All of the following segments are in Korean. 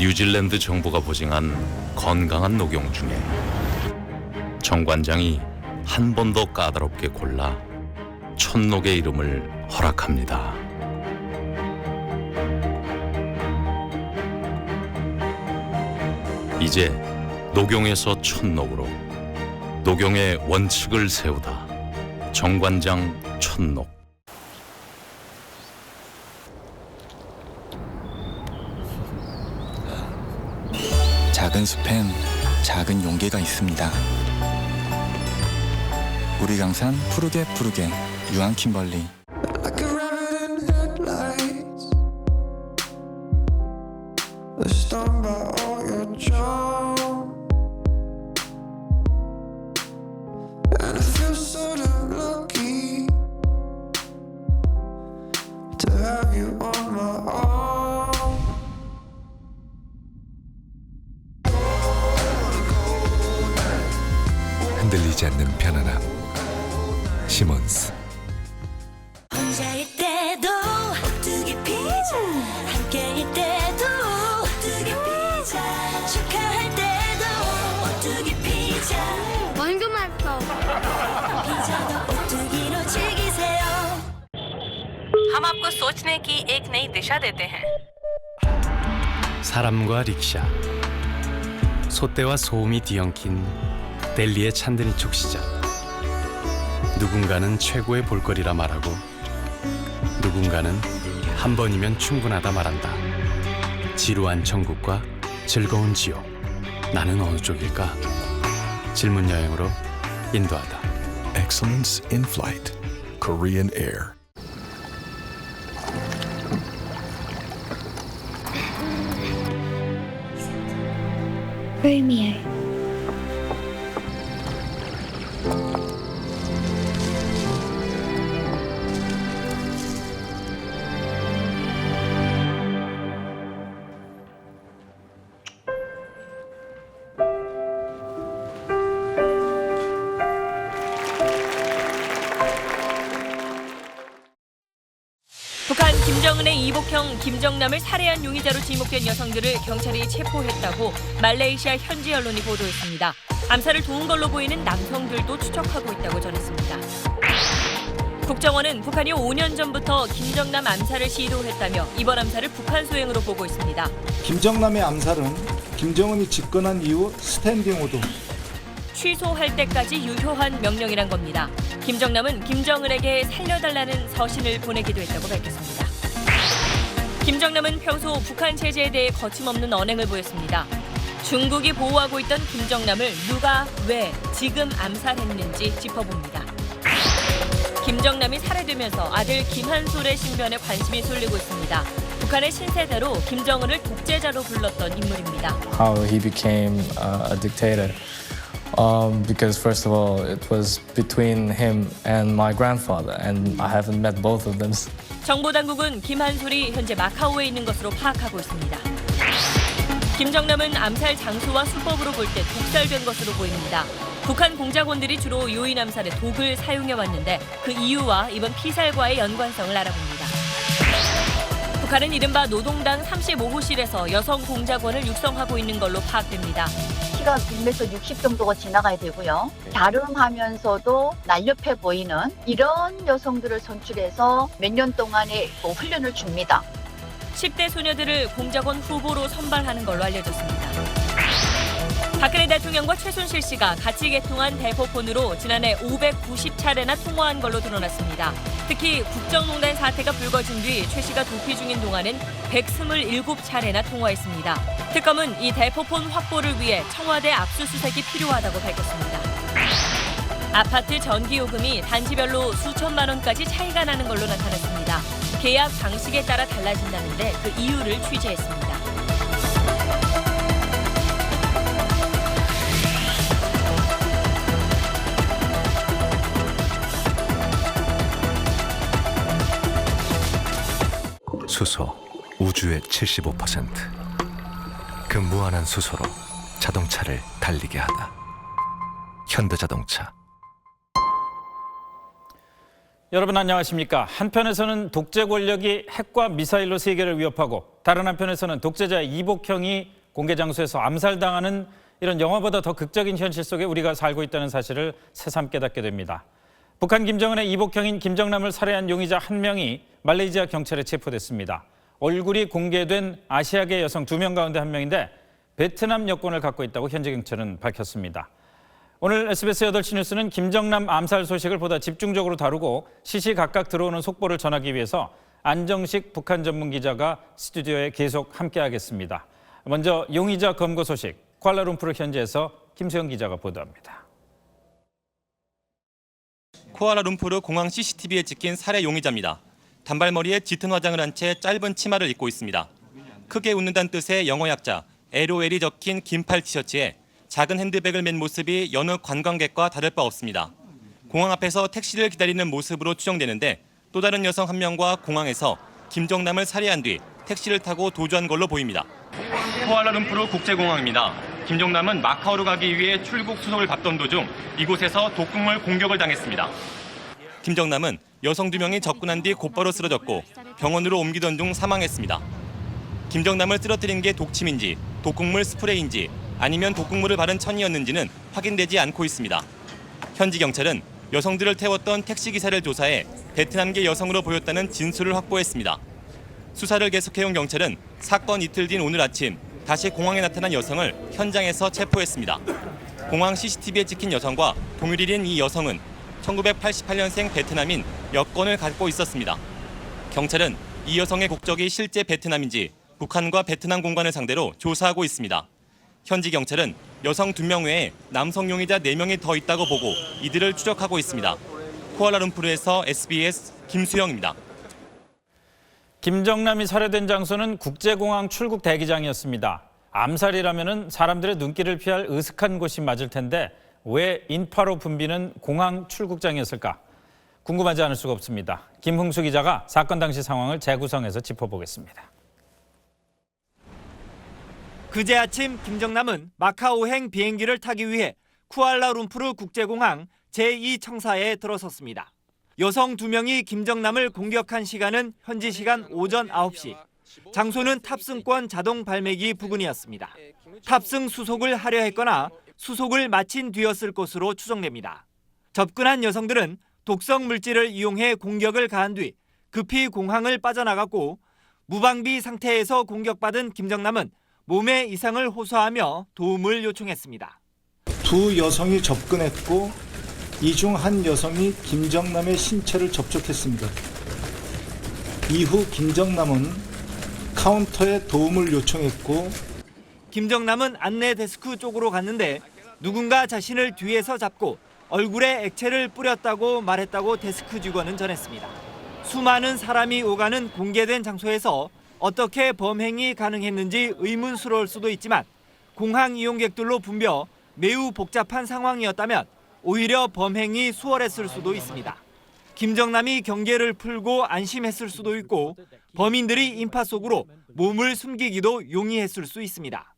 뉴질랜드 정부가 보증한 건강한 녹용 중에 정관장이 한 번 더 까다롭게 골라 촌녹의 이름을 허락합니다. 이제 녹용에서 촌녹으로 녹용의 원칙을 세우다. 정관장 촌녹. 작은 숲엔 작은 용기가 있습니다. 우리 강산 푸르게 푸르게 유한 킴벌리. Like a rabbit in headlights, they're stung by all your charm, and I feel so damn lucky to have you on my arm. 흔들리지 않는 편안함. 시몬스. 혼자일 때도 오뚜기 피자, 함께일 때도 오뚜기 피자, 축하할 때도 오뚜기 피자, 완전 맛있어. 피자도 오뚜기로 즐기세요. हम आपको सोचने की एक नई दिशा देते हैं. 사람과 릭샤, 소떼와 소음이 뒤엉킨 델리의 찬드니 촉 시장. 누군가는 최고의 볼거리라 말하고 누군가는 한 번이면 충분하다 말한다. 지루한 천국과 즐거운 지옥, 나는 어느 쪽일까? 질문 여행으로 인도하다. Excellence in Flight. Korean Air. 프리미어. 북한 김정은의 이복형 김정남을 살해한 용의자로 지목된 여성들을 경찰이 체포했다고 말레이시아 현지 언론이 보도했습니다. 암살을 도운 걸로 보이는 남성들도 추적하고 있다고 전했습니다. 국정원은 북한이 5년 전부터 김정남 암살을 시도했다며 이번 암살을 북한 소행으로 보고 있습니다. 김정남의 암살은 김정은이 집권한 이후 스탠딩 오더, 취소할 때까지 유효한 명령이란 겁니다. 김정남은 김정은에게 살려달라는 서신을 보내기도 했다고 밝혔습니다. 김정남은 평소 북한 체제에 대해 거침없는 언행을 보였습니다. 중국이 보호하고 있던 김정남을 누가 왜 지금 암살했는지 짚어봅니다. 김정남이 살해되면서 아들 김한솔의 신변에 관심이 쏠리고 있습니다. 북한의 신세대로 김정은을 독재자로 불렀던 인물입니다. How he became a dictator. Because first of all, it was between him and my grandfather, and I haven't met both of them. 정보 당국은 김한솔이 현재 마카오에 있는 것으로 파악하고 있습니다. 김정남은 암살 장소와 수법으로 볼 때 독살된 것으로 보입니다. 북한 공작원들이 주로 요인 암살에 독을 사용해왔는데 그 이유와 이번 피살과의 연관성을 알아봅니다. 북한은 이른바 노동당 35호실에서 여성 공작원을 육성하고 있는 걸로 파악됩니다. 키가 1m 60 정도가 지나가야 되고요. 갸름하면서도 날렵해 보이는 이런 여성들을 선출해서 몇 년 동안의 훈련을 줍니다. 10대 소녀들을 공작원 후보로 선발하는 걸로 알려졌습니다. 박근혜 대통령과 최순실 씨가 같이 개통한 대포폰으로 지난해 590차례나 통화한 걸로 드러났습니다. 특히 국정농단 사태가 불거진 뒤 최 씨가 도피 중인 동안은 127차례나 통화했습니다. 특검은 이 대포폰 확보를 위해 청와대 압수수색이 필요하다고 밝혔습니다. 아파트 전기요금이 단지별로 수천만 원까지 차이가 나는 걸로 나타났습니다. 계약 방식에 따라 달라진다는데 그 이유를 취재했습니다. 수소, 우주의 75%. 그 무한한 수소로 자동차를 달리게 하다. 현대자동차. 여러분 안녕하십니까. 한편에서는 독재 권력이 핵과 미사일로 세계를 위협하고 다른 한편에서는 독재자 이복형이 공개 장소에서 암살당하는 이런 영화보다 더 극적인 현실 속에 우리가 살고 있다는 사실을 새삼 깨닫게 됩니다. 북한 김정은의 이복형인 김정남을 살해한 용의자 한 명이 말레이시아 경찰에 체포됐습니다. 얼굴이 공개된 아시아계 여성 2명 가운데 한 명인데 베트남 여권을 갖고 있다고 현지 경찰은 밝혔습니다. 오늘 SBS 8시 뉴스는 김정남 암살 소식을 보다 집중적으로 다루고 시시각각 들어오는 속보를 전하기 위해서 안정식 북한 전문 기자가 스튜디오에 계속 함께하겠습니다. 먼저 용의자 검거 소식, 쿠알라룸푸르 현지에서 김수영 기자가 보도합니다. 쿠알라룸푸르 공항 CCTV에 찍힌 살해 용의자입니다. 단발머리에 짙은 화장을 한 채 짧은 치마를 입고 있습니다. 크게 웃는다는 뜻의 영어 약자 LOL이 적힌 긴팔 티셔츠에 작은 핸드백을 맨 모습이 여느 관광객과 다를 바 없습니다. 공항 앞에서 택시를 기다리는 모습으로 추정되는데 또 다른 여성 한 명과 공항에서 김정남을 살해한 뒤 택시를 타고 도주한 걸로 보입니다. 쿠알라룸푸르 국제공항입니다. 김정남은 마카오로 가기 위해 출국 수속을 밟던 도중 이곳에서 독극물 공격을 당했습니다. 김정남은 여성 2명이 접근한 뒤 곧바로 쓰러졌고 병원으로 옮기던 중 사망했습니다. 김정남을 쓰러뜨린 게 독침인지 독극물 스프레이인지 아니면 독극물을 바른 천이었는지는 확인되지 않고 있습니다. 현지 경찰은 여성들을 태웠던 택시기사를 조사해 베트남계 여성으로 보였다는 진술을 확보했습니다. 수사를 계속해온 경찰은 사건 이틀 뒤인 오늘 아침 다시 공항에 나타난 여성을 현장에서 체포했습니다. 공항 CCTV에 찍힌 여성과 동일인인 이 여성은 1988년생 베트남인 여권을 갖고 있었습니다. 경찰은 이 여성의 국적이 실제 베트남인지 북한과 베트남 공관을 상대로 조사하고 있습니다. 현지 경찰은 여성 2명 외에 남성 용의자 4명이 더 있다고 보고 이들을 추적하고 있습니다. 쿠알라룸푸르에서 SBS 김수영입니다. 김정남이 살해된 장소는 국제공항 출국 대기장이었습니다. 암살이라면 사람들의 눈길을 피할 으슥한 곳이 맞을 텐데 왜 인파로 붐비는 공항 출국장이었을까? 궁금하지 않을 수가 없습니다. 김흥수 기자가 사건 당시 상황을 재구성해서 짚어보겠습니다. 그제 아침 김정남은 마카오행 비행기를 타기 위해 쿠알라룸푸르 국제공항 제2청사에 들어섰습니다. 여성 2명이 김정남을 공격한 시간은 현지 시간 오전 9시. 장소는 탑승권 자동 발매기 부근이었습니다. 탑승 수속을 하려 했거나 수속을 마친 뒤였을 것으로 추정됩니다. 접근한 여성들은 독성 물질을 이용해 공격을 가한 뒤 급히 공항을 빠져나갔고 무방비 상태에서 공격받은 김정남은 몸에 이상을 호소하며 도움을 요청했습니다. 2 여성이 접근했고 이 중 한 여성이 김정남의 신체를 접촉했습니다. 이후 김정남은 카운터에 도움을 요청했고 김정남은 안내 데스크 쪽으로 갔는데 누군가 자신을 뒤에서 잡고 얼굴에 액체를 뿌렸다고 말했다고 데스크 직원은 전했습니다. 수많은 사람이 오가는 공개된 장소에서 어떻게 범행이 가능했는지 의문스러울 수도 있지만 공항 이용객들로 붐벼 매우 복잡한 상황이었다면 오히려 범행이 수월했을 수도 있습니다. 김정남이 경계를 풀고 안심했을 수도 있고 범인들이 인파 속으로 몸을 숨기기도 용이했을 수 있습니다.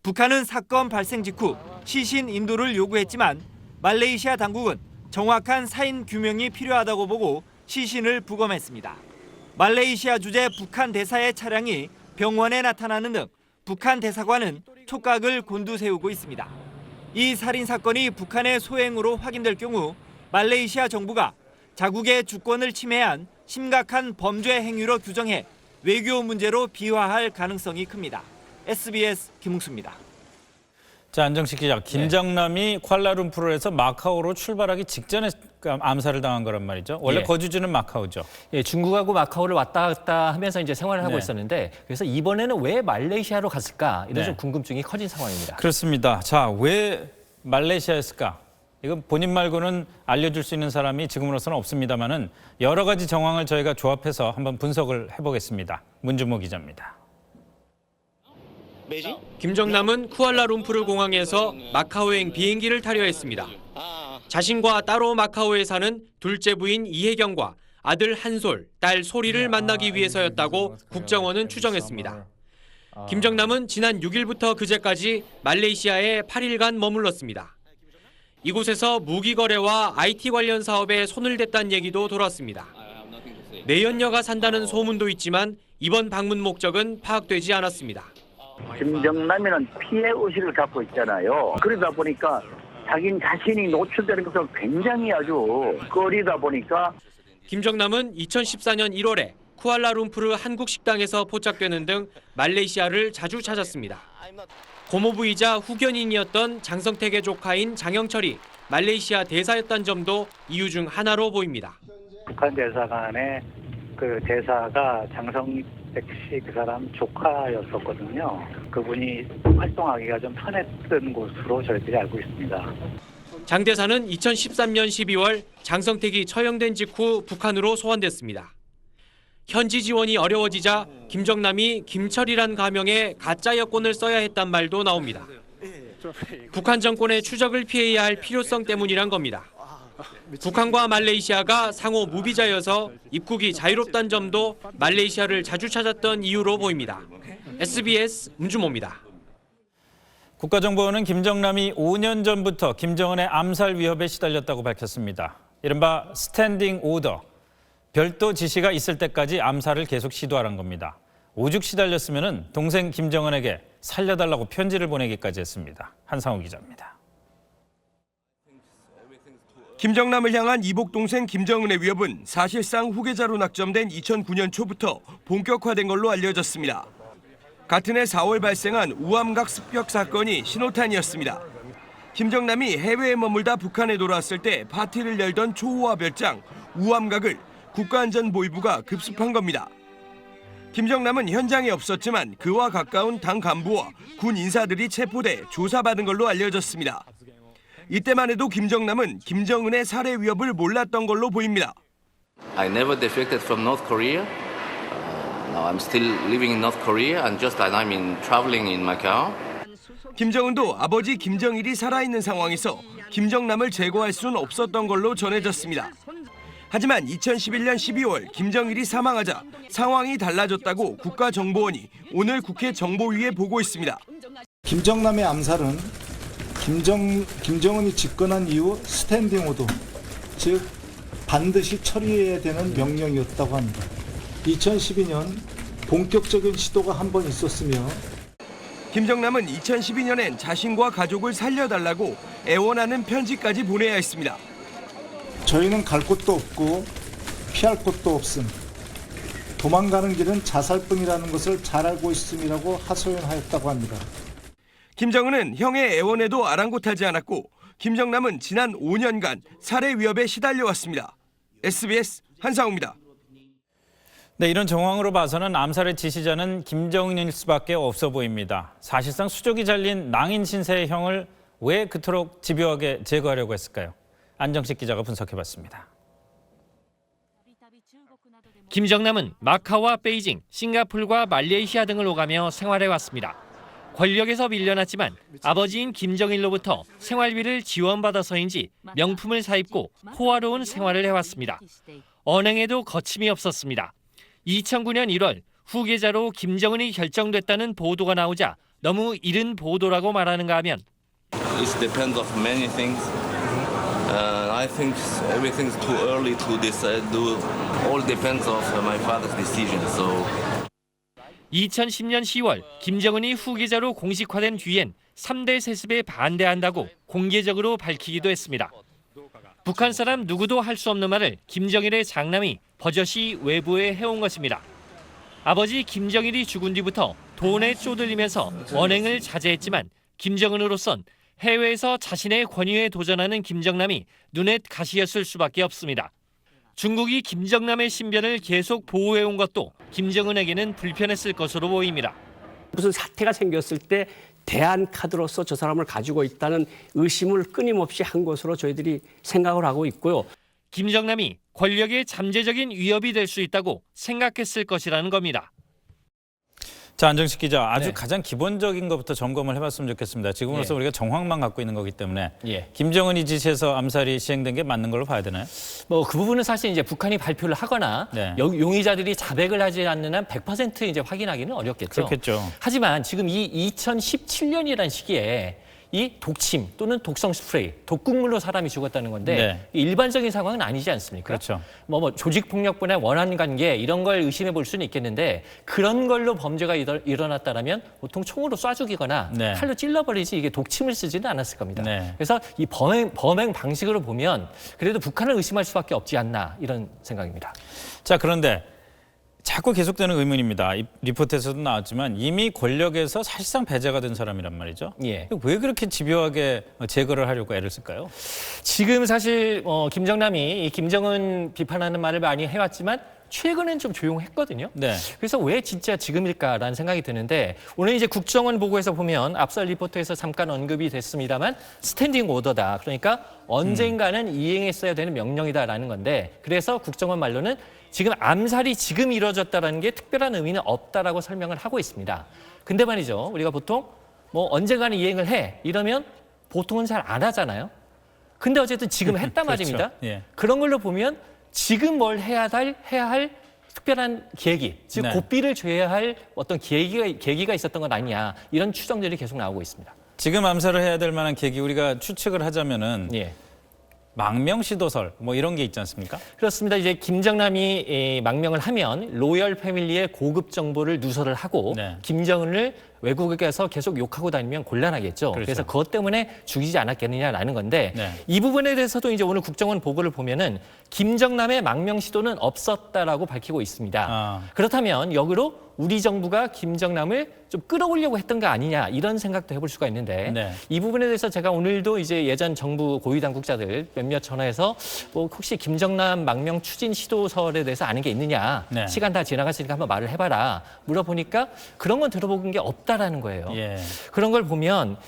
북한은 사건 발생 직후 시신 인도를 요구했지만 말레이시아 당국은 정확한 사인 규명이 필요하다고 보고 시신을 부검했습니다. 말레이시아 주재 북한 대사의 차량이 병원에 나타나는 등 북한 대사관은 촉각을 곤두세우고 있습니다. 이 살인 사건이 북한의 소행으로 확인될 경우 말레이시아 정부가 자국의 주권을 침해한 심각한 범죄 행위로 규정해 외교 문제로 비화할 가능성이 큽니다. SBS 김웅수입니다. 자, 안정식 기자, 김정남이 쿠알라룸푸르에서 마카오로 출발하기 직전에 암살을 당한 거란 말이죠. 원래 거주지는 마카오죠. 예, 중국하고 마카오를 왔다 갔다 하면서 이제 생활을 하고 있었는데 그래서 이번에는 왜 말레이시아로 갔을까 이런 좀 궁금증이 커진 상황입니다. 그렇습니다. 자, 왜 말레이시아였을까? 이건 본인 말고는 알려줄 수 있는 사람이 지금으로서는 없습니다만은 여러 가지 정황을 저희가 조합해서 한번 분석을 해보겠습니다. 문주모 기자입니다. 김정남은 쿠알라룸푸르 공항에서 마카오행 비행기를 타려 했습니다. 자신과 따로 마카오에 사는 둘째 부인 이혜경과 아들 한솔, 딸 소리를 만나기 위해서였다고 국정원은 추정했습니다. 김정남은 지난 6일부터 그제까지 말레이시아에 8일간 머물렀습니다. 이곳에서 무기 거래와 IT 관련 사업에 손을 댔다는 얘기도 돌았습니다. 내연녀가 산다는 소문도 있지만 이번 방문 목적은 파악되지 않았습니다. 김정남이는 피해 의식을 갖고 있잖아요. 그러다 보니까 자신이 노출되는 것을 굉장히 아주 꺼리다 보니까 김정남은 2014년 1월에 쿠알라룸푸르 한국 식당에서 포착되는 등 말레이시아를 자주 찾았습니다. 고모부이자 후견인이었던 장성택의 조카인 장영철이 말레이시아 대사였던 점도 이유 중 하나로 보입니다. 북한 대사관의 그 대사가 장성택 씨 그 사람 조카였었거든요. 그분이 활동하기가 좀 편했던 곳으로 저희들이 알고 있습니다. 장 대사는 2013년 12월 장성택이 처형된 직후 북한으로 소환됐습니다. 현지 지원이 어려워지자 김정남이 김철이란 가명의 가짜 여권을 써야 했단 말도 나옵니다. 북한 정권의 추적을 피해야 할 필요성 때문이란 겁니다. 북한과 말레이시아가 상호 무비자여서 입국이 자유롭다는 점도 말레이시아를 자주 찾았던 이유로 보입니다. SBS 문주모입니다. 국가정보원은 김정남이 5년 전부터 김정은의 암살 위협에 시달렸다고 밝혔습니다. 이른바 스탠딩 오더, 별도 지시가 있을 때까지 암살을 계속 시도하는 겁니다. 오죽 시달렸으면 동생 김정은에게 살려달라고 편지를 보내기까지 했습니다. 한상우 기자입니다. 김정남을 향한 이복 동생 김정은의 위협은 사실상 후계자로 낙점된 2009년 초부터 본격화된 걸로 알려졌습니다. 같은 해 4월 발생한 우암각 습격 사건이 신호탄이었습니다. 김정남이 해외에 머물다 북한에 돌아왔을 때 파티를 열던 초호화 별장 우암각을 국가안전보위부가 급습한 겁니다. 김정남은 현장에 없었지만 그와 가까운 당 간부와 군 인사들이 체포돼 조사받은 걸로 알려졌습니다. 이때만 해도 김정남은 김정은의 살해 위협을 몰랐던 걸로 보입니다. I never defected from North Korea. Now I'm still living in North Korea and just that I'm traveling in Macau. 김정은도 아버지 김정일이 살아있는 상황에서 김정남을 제거할 수는 없었던 걸로 전해졌습니다. 하지만 2011년 12월 김정일이 사망하자 상황이 달라졌다고 국가정보원이 오늘 국회 정보위에 보고했습니다. 김정남의 암살은 김정은이 집권한 이후 스탠딩 오더, 즉 반드시 처리해야 되는 명령이었다고 합니다. 2012년 본격적인 시도가 한 번 있었으며 김정남은 2012년엔 자신과 가족을 살려달라고 애원하는 편지까지 보내야 했습니다. 저희는 갈 곳도 없고 피할 곳도 없음. 도망가는 길은 자살뿐이라는 것을 잘 알고 있음이라고 하소연하였다고 합니다. 김정은은 형의 애원에도 아랑곳하지 않았고 김정남은 지난 5년간 살해 위협에 시달려왔습니다. SBS 한상우입니다. 네, 이런 정황으로 봐서는 암살의 지시자는 김정은일 수밖에 없어 보입니다. 사실상 수족이 잘린 낭인 신세의 형을 왜 그토록 집요하게 제거하려고 했을까요? 안정식 기자가 분석해봤습니다. 김정남은 마카오와 베이징, 싱가포르와 말레이시아 등을 오가며 생활해왔습니다. 권력에서 밀려났지만 아버지인 김정일로부터 생활비를 지원받아서인지 명품을 사입고 호화로운 생활을 해왔습니다. 언행에도 거침이 없었습니다. 2009년 1월 후계자로 김정은이 결정됐다는 보도가 나오자 너무 이른 보도라고 말하는가 하면 It depends of many things. I think everything's too early to decide. All depends of my father's decision. So 2010년 10월 김정은이 후계자로 공식화된 뒤엔 3대 세습에 반대한다고 공개적으로 밝히기도 했습니다. 북한 사람 누구도 할 수 없는 말을 김정일의 장남이 버젓이 외부에 해온 것입니다. 아버지 김정일이 죽은 뒤부터 돈에 쪼들리면서 원행을 자제했지만 김정은으로선 해외에서 자신의 권위에 도전하는 김정남이 눈에 가시였을 수밖에 없습니다. 중국이 김정남의 신변을 계속 보호해온 것도 김정은에게는 불편했을 것으로 보입니다. 무슨 사태가 생겼을 때 대안카드로서 저 사람을 가지고 있다는 의심을 끊임없이 한 것으로 저희들이 생각을 하고 있고요. 김정남이 권력의 잠재적인 위협이 될 수 있다고 생각했을 것이라는 겁니다. 자, 안정식 기자, 아주 가장 기본적인 것부터 점검을 해봤으면 좋겠습니다. 지금으로서 우리가 정황만 갖고 있는 거기 때문에 김정은이 지시해서 암살이 시행된 게 맞는 걸로 봐야 되나요? 뭐 그 부분은 사실 이제 북한이 발표를 하거나 용의자들이 자백을 하지 않는 한 100% 이제 확인하기는 어렵겠죠. 그렇겠죠. 하지만 지금 이 2017년이라는 시기에 이 독침 또는 독성 스프레이, 독극물로 사람이 죽었다는 건데 네. 일반적인 상황은 아니지 않습니까? 그렇죠. 뭐 조직폭력분의 원한 관계 이런 걸 의심해 볼 수는 있겠는데 그런 걸로 범죄가 일어났다라면 보통 총으로 쏴 죽이거나 네. 칼로 찔러버리지 이게 독침을 쓰지는 않았을 겁니다. 네. 그래서 이 범행 방식으로 보면 그래도 북한을 의심할 수밖에 없지 않나 이런 생각입니다. 자, 그런데 자꾸 계속되는 의문입니다. 이 리포트에서도 나왔지만 이미 권력에서 사실상 배제가 된 사람이란 말이죠. 예. 왜 그렇게 집요하게 제거를 하려고 애를 쓸까요? 지금 사실 김정남이 이 김정은 비판하는 말을 많이 해왔지만 최근엔 좀 조용했거든요. 네. 그래서 왜 진짜 지금일까라는 생각이 드는데 오늘 이제 국정원 보고에서 보면 앞서 리포트에서 잠깐 언급이 됐습니다만 스탠딩 오더다. 그러니까 언젠가는 이행했어야 되는 명령이다라는 건데 그래서 국정원 말로는 지금 암살이 지금 이루어졌다는 게 특별한 의미는 없다라고 설명을 하고 있습니다. 근데 말이죠. 우리가 보통 뭐 언젠가는 이행을 해 이러면 보통은 잘 안 하잖아요. 근데 어쨌든 지금 했단 그렇죠. 말입니다. 예. 그런 걸로 보면 지금 뭘 해야 할 특별한 계기, 즉 네. 고삐를 줘야 할 어떤 계기가 있었던 건 아니냐 이런 추정들이 계속 나오고 있습니다. 지금 암살을 해야 될 만한 계기 우리가 추측을 하자면은 예. 망명 시도설 뭐 이런 게 있지 않습니까? 그렇습니다. 이제 김정남이 망명을 하면 로열 패밀리의 고급 정보를 누설을 하고 네. 김정은을 외국에 가서 계속 욕하고 다니면 곤란하겠죠. 그렇죠. 그래서 그것 때문에 죽이지 않았겠느냐라는 건데 네. 이 부분에 대해서도 이제 오늘 국정원 보고를 보면은 김정남의 망명 시도는 없었다라고 밝히고 있습니다. 그렇다면 역으로 우리 정부가 김정남을 좀 끌어올려고 했던 거 아니냐 이런 생각도 해볼 수가 있는데 네. 이 부분에 대해서 제가 오늘도 이제 예전 정부 고위 당국자들 몇몇 전화해서 뭐 혹시 김정남 망명 추진 시도설에 대해서 아는 게 있느냐 네. 시간 다 지나갔으니까 한번 말을 해봐라 물어보니까 그런 건 들어본 게 없다라는 거예요. 예. 그런 걸 보면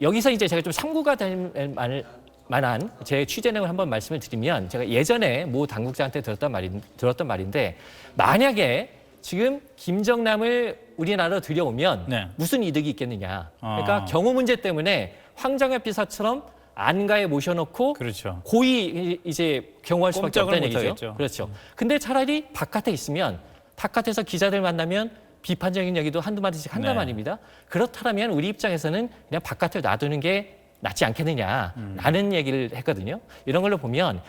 여기서 이제 제가 좀 참고가 될 만한 제 취재 내용을 한번 말씀을 드리면 제가 예전에 모 당국자한테 들었던 말인데 만약에 지금 김정남을 우리나라로 들여오면 네. 무슨 이득이 있겠느냐. 그러니까 경호 문제 때문에 황정엽 비서처럼 안가에 모셔놓고 그렇죠. 고의 이제 경호할 수밖에 꼼짝을 없다는 얘기죠. 못하겠죠. 그렇죠. 근데 차라리 바깥에 있으면 바깥에서 기자들 만나면 비판적인 얘기도 한두 마디씩 한단 네. 말입니다. 그렇다면 우리 입장에서는 그냥 바깥을 놔두는 게 낫지 않겠느냐라는 얘기를 했거든요. 이런 걸로 보면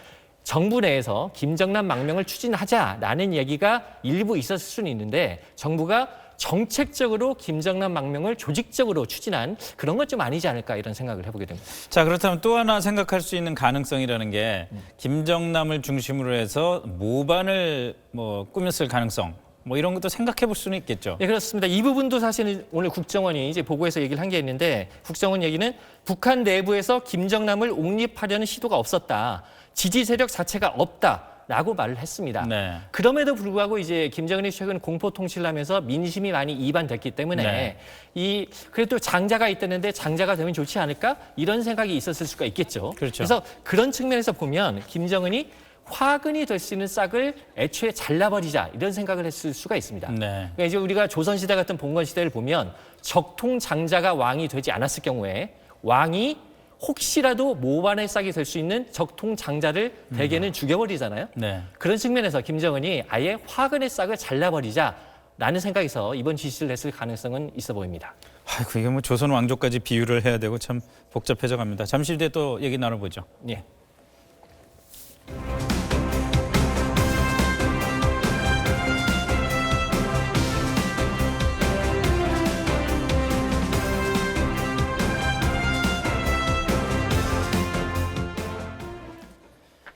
정부 내에서 김정남 망명을 추진하자라는 얘기가 일부 있었을 수는 있는데 정부가 정책적으로 김정남 망명을 조직적으로 추진한 그런 것 좀 아니지 않을까 이런 생각을 해보게 됩니다. 자, 그렇다면 또 하나 생각할 수 있는 가능성이라는 게 김정남을 중심으로 해서 모반을 뭐 꾸몄을 가능성 뭐 이런 것도 생각해 볼 수는 있겠죠. 네, 그렇습니다. 이 부분도 사실은 오늘 국정원이 이제 보고에서 얘기를 한 게 있는데 국정원 얘기는 북한 내부에서 김정남을 옹립하려는 시도가 없었다. 지지 세력 자체가 없다라고 말을 했습니다. 네. 그럼에도 불구하고 이제 김정은이 최근 공포 통치를 하면서 민심이 많이 이반됐기 때문에 네. 그래도 장자가 있다는데 장자가 되면 좋지 않을까? 이런 생각이 있었을 수가 있겠죠. 그렇죠. 그래서 그런 측면에서 보면 김정은이 화근이 될 수 있는 싹을 애초에 잘라버리자 이런 생각을 했을 수가 있습니다. 네. 그러니까 이제 우리가 조선시대 같은 봉건시대를 보면 적통장자가 왕이 되지 않았을 경우에 왕이 혹시라도 모반의 싹이 될 수 있는 적통장자를 대개는 죽여버리잖아요. 네. 그런 측면에서 김정은이 아예 화근의 싹을 잘라버리자라는 생각에서 이번 지시를 했을 가능성은 있어 보입니다. 아이고, 이게 뭐 조선 왕조까지 비유를 해야 되고 참 복잡해져 갑니다. 잠시 뒤에 또 얘기 나눠보죠. 예.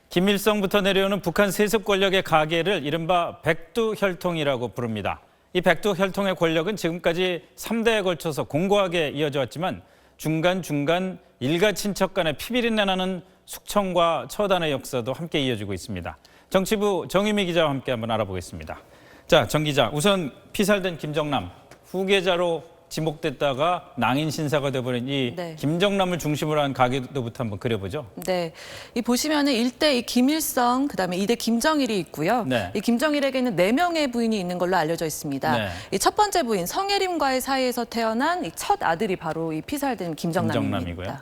김일성부터 내려오는 북한 세습 권력의 가계를 이른바 백두혈통이라고 부릅니다. 이 백두혈통의 권력은 지금까지 3대에 걸쳐서 공고하게 이어져 왔지만 중간중간 일가 친척 간의 피비린내 나는 숙청과 처단의 역사도 함께 이어지고 있습니다. 정치부 정유미 기자와 함께 한번 알아보겠습니다. 자, 정 기자, 우선 피살된 김정남 후계자로 지목됐다가 낭인 신사가 돼버린 이 네. 김정남을 중심으로 한 가계도부터 한번 그려보죠. 네, 이 보시면은 1대 이 김일성, 그다음에 2대 김정일이 있고요. 네. 이 김정일에게는 4명의 부인이 있는 걸로 알려져 있습니다. 네. 이 첫 번째 부인 성혜림과의 사이에서 태어난 이 첫 아들이 바로 이 피살된 김정남입니다. 김정남이고요.